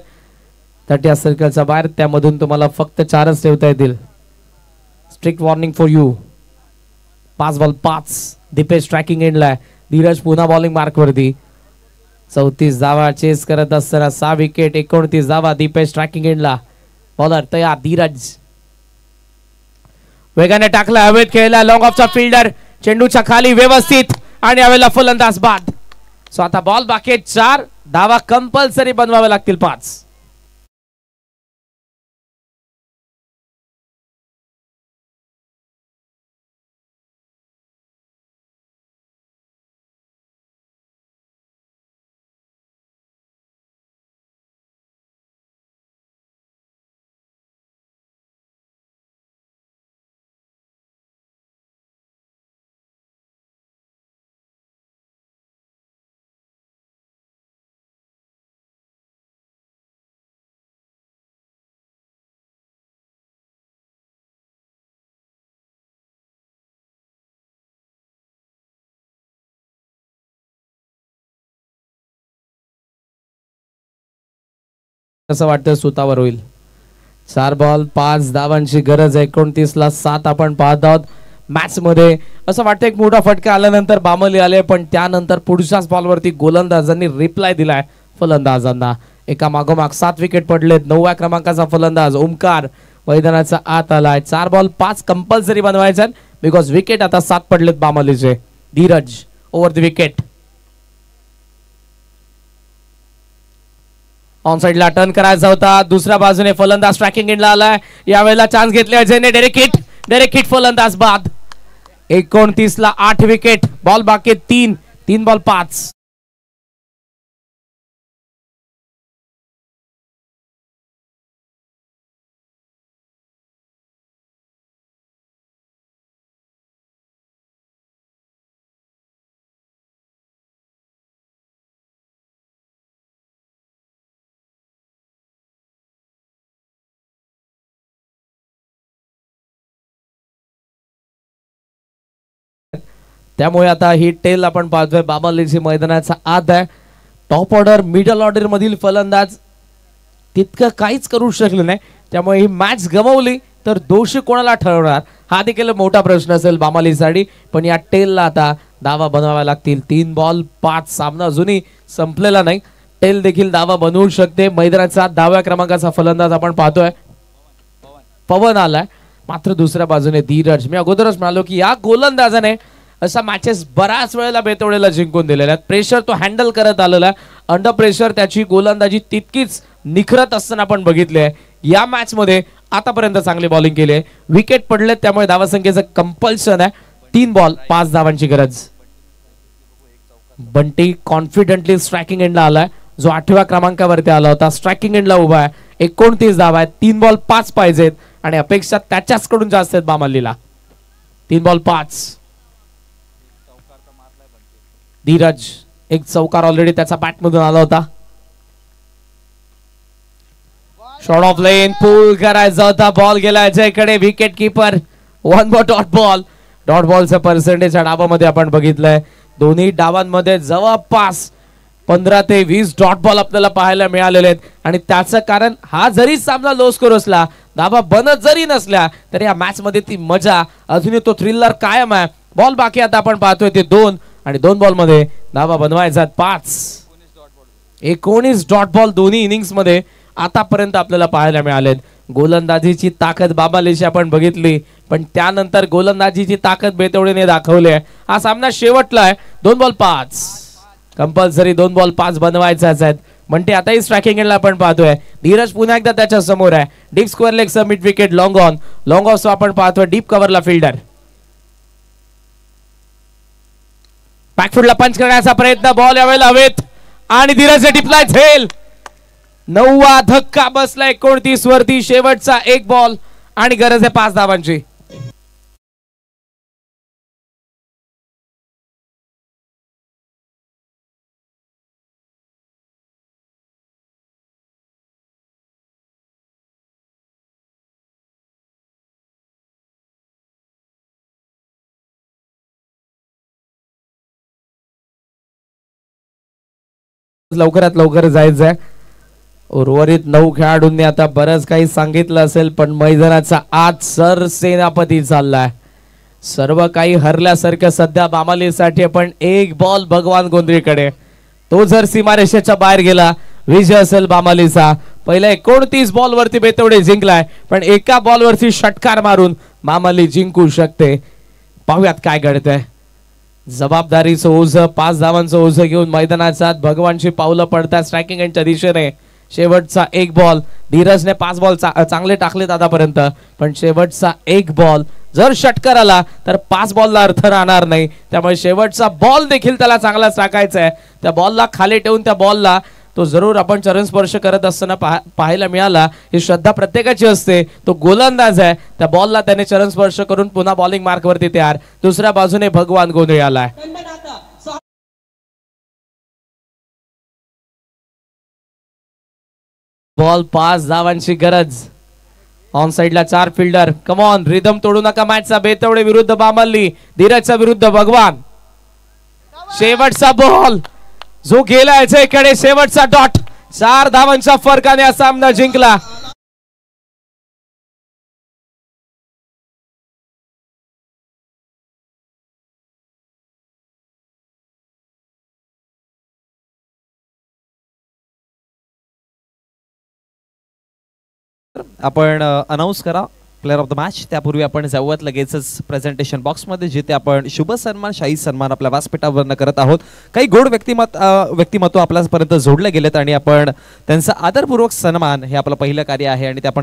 30 या सर्कलच्या बाहेर, त्यामधून तुम्हाला फक्त 4च ठेवता येतील. Strict warning for you. 5 ball 5. Deepesh striking एंडला. धीरज पुन्हा बॉलिंग मार्क वरती. 34 धावा चेस करत असताना 6 विकेट. 29 धावा. दीपेश ट्रॅकिंग एंडला. बॉलर तयार. धीरज वेगाने टाकला, हवेत खेळला, लॉंग ऑफचा फिल्डर चेंडूच्या खाली व्यवस्थित आणि यावेळेला फलंदाज बाद. सो आता बॉल बाकी 4 धावा कंपल्सरी बनवावे लागतील 5. असं वाटतं सुतावर होईल. 4 बॉल 5 धावांची गरज आहे. 29 ला 7 आपण पाहत आहोत. मॅच मध्ये असं वाटतं एक मोठा फटका आल्यानंतर बामली आले, पण त्यानंतर पुढच्याच बॉलवरती गोलंदाजांनी रिप्लाय दिलाय फलंदाजांना. एका मागोमाग 7 विकेट पडलेत. 9व्या क्रमांकाचा फलंदाज ओमकार मैदानाचा आत आलाय. 4 बॉल 5 कंपल्सरी बनवायचे बिकॉज विकेट आता 7 पडलेत बामलीचे. धीरज ओव्हर द विकेट. ऑन साइडला टर्न करायचा होता. दुसऱ्या बाजूने फलंदाज ट्रॅकिंग एंडला आलाय. यावेळेला चान्स घेतले अजयने. डायरेक्ट हिट फलंदाज बाद. 29 ला 8 विकेट. बॉल बाकी 3 बॉल 5. त्यामुळे आता ही टेल आपण पाहतोय बामलीची मैदानाचा आत आहे. टॉप ऑर्डर मिडल ऑर्डर मधील फलंदाज तितकं काहीच करू शकले नाही, त्यामुळे ही मॅच गमावली तर दोषी कोणाला ठरवणार हा देखील मोठा प्रश्न असेल बामलीसाठी. पण या टेलला आता दावा बनवावा लागतील. 3 बॉल 5. सामना अजूनही संपलेला नाही. टेल देखील दावा बनवू शकते. मैदानाचा 10व्या क्रमांकाचा फलंदाज आपण पाहतोय पवन आलाय. मात्र दुसऱ्या बाजूने धीरज. मी अगोदरच म्हणालो की या गोलंदाजाने असा मॅचेस बऱ्याच वेळेला बेतोडेला जिंकून दिलेल्या आहेत. प्रेशर तो हँडल करत आलेला आहे. अंडर प्रेशर त्याची गोलंदाजी तितकीच निखरत असताना आपण बघितले आहे. या मॅच मध्ये आतापर्यंत चांगली बॉलिंग केली आहे. विकेट पडले त्यामुळे धावासंख्येचं कंपल्शन आहे. 3 बॉल 5 धावांची गरज. बंटी कॉन्फिडेंटली स्ट्रायकिंग एंडला आलाय. जो 8व्या क्रमांकावरती आला होता स्ट्रायकिंग एंडला उभा आहे. 29 धावा आहेत. 3 बॉल 5 पाहिजेत आणि अपेक्षा त्याच्याच कडून जास्त आहेत बामलीला. 3 बॉल 5. धीरज एक चौकार ऑलरेडी त्याचा बॅट मधून आला होता. शॉर्ट ऑफ लेन पुल करायचा होता. बॉल गेला अजयकडे. Wicket keeper 1 ball dot ball. Dot बॉलचं पर्सेंटेज या डावामध्ये आपण बघितलंय. दोन्ही डावांमध्ये जवळपास 15 ते 20 डॉट बॉल आपल्याला पाहायला मिळालेले आहेत. आणि त्याचं कारण हा जरी सामना लो स्कोर असला, धावा बनत जरी नसल्या, तरी या मॅच मध्ये ती मजा अजूनही तो थ्रिलर कायम आहे. बॉल बाकी आता आपण पाहतोय ते 2 आणि 2 बॉल मध्ये धावा बनवायचा 5. 19 डॉट बॉल दोन्ही इनिंग्स मध्ये आतापर्यंत आपल्याला पाहायला मिळालेत. गोलंदाजीची ताकद बाबालीची आपण बघितली, पण त्यानंतर गोलंदाजीची ताकद बेतोडीने दाखवली आहे. हा सामना शेवटला आहे. 2 बॉल 5 कंपल्सरी. 2 बॉल 5 बनवायचाच आहेत. म्हणते आताही स्ट्रायकिंग एंडला आपण पाहतोय. धीरज पुन्हा एकदा त्याच्या समोर आहे. Deep square leg mid wicket long on. Long of आपण पाहतोय डीप कव्हरला फिल्डर. बॅकफुटला पंच करण्याचा प्रयत्न. बॉल यावेळेला हवेत आणि धीरज टिपलाय झेल. 9वा धक्का बसला 29 वरती. शेवटचा 1 बॉल आणि गरज आहे 5 धावांची. लवकरात लवकर जायचंय. उर्वरित 9 खेळाडूंनी आता बरंच काही सांगितलं असेल, पण मैदानाचा आज सर सेनापती चाललाय. सर्व काही हरल्यासारखं सध्या बामालीसाठी. पण एक बॉल भगवान गोंधळीकडे, तो जर सीमारेषेच्या बाहेर गेला विजय असेल बामालीचा. पहिल्या 29 बॉल वरती बेतवडे जिंकलाय, पण एका बॉल वरती षटकार मारून बामाली जिंकू शकते. पाहूयात काय घडतंय. जबाबदारीचं ओझ, 5 धावांचं ओझ घेऊन मैदानाचा भगवानची पावलं पडतात स्ट्रायकिंग एंडच्या दिशेने. शेवटचा एक बॉल, धीरजने 5 बॉल चांगले टाकलेत आतापर्यंत, पण शेवटचा एक बॉल जर षटकार आला तर 5 बॉलला अर्थ राहणार नाही. त्यामुळे शेवटचा बॉल देखील त्याला चांगलाच टाकायचा आहे. त्या बॉलला खाली ठेवून त्या बॉलला तो जरूर आपण चरण स्पर्श करत असताना पाहायला मिळाला. ही श्रद्धा प्रत्येकाची असते. तो गोलंदाज आहे, त्या बॉलला त्याने चरण स्पर्श करून पुन्हा बॉलिंग मार्क वरती तयार. दुसऱ्या बाजूने भगवान गोंधळी आलाय. बॉल 5 धावांची गरज. ऑन साइडला 4 फिल्डर. कम ऑन, रिदम तोडू नका मॅचचा. बेतवडे विरुद्ध बामल्ली, धीरजचा विरुद्ध भगवान. शेवटचा बॉल जो गेला याच्याकडे, शेवटचा डॉट. 4 धावांच्या फरकाने हा सामना जिंकला. आपण अनाऊन्स करा प्लेअर ऑफ द मॅच. त्यापूर्वी आपण जाऊयात लगेचच प्रेझेंटेशन बॉक्समध्ये, जिथे आपण शुभ सन्मान, शाही सन्मान आपल्या व्यासपीठावरनं करत आहोत. काही गोड व्यक्तिमत्व आपल्यापर्यंत जोडले गेलेत आणि आपण त्यांचा आदरपूर्वक सन्मान हे आपलं पहिलं कार्य आहे आणि ते आपण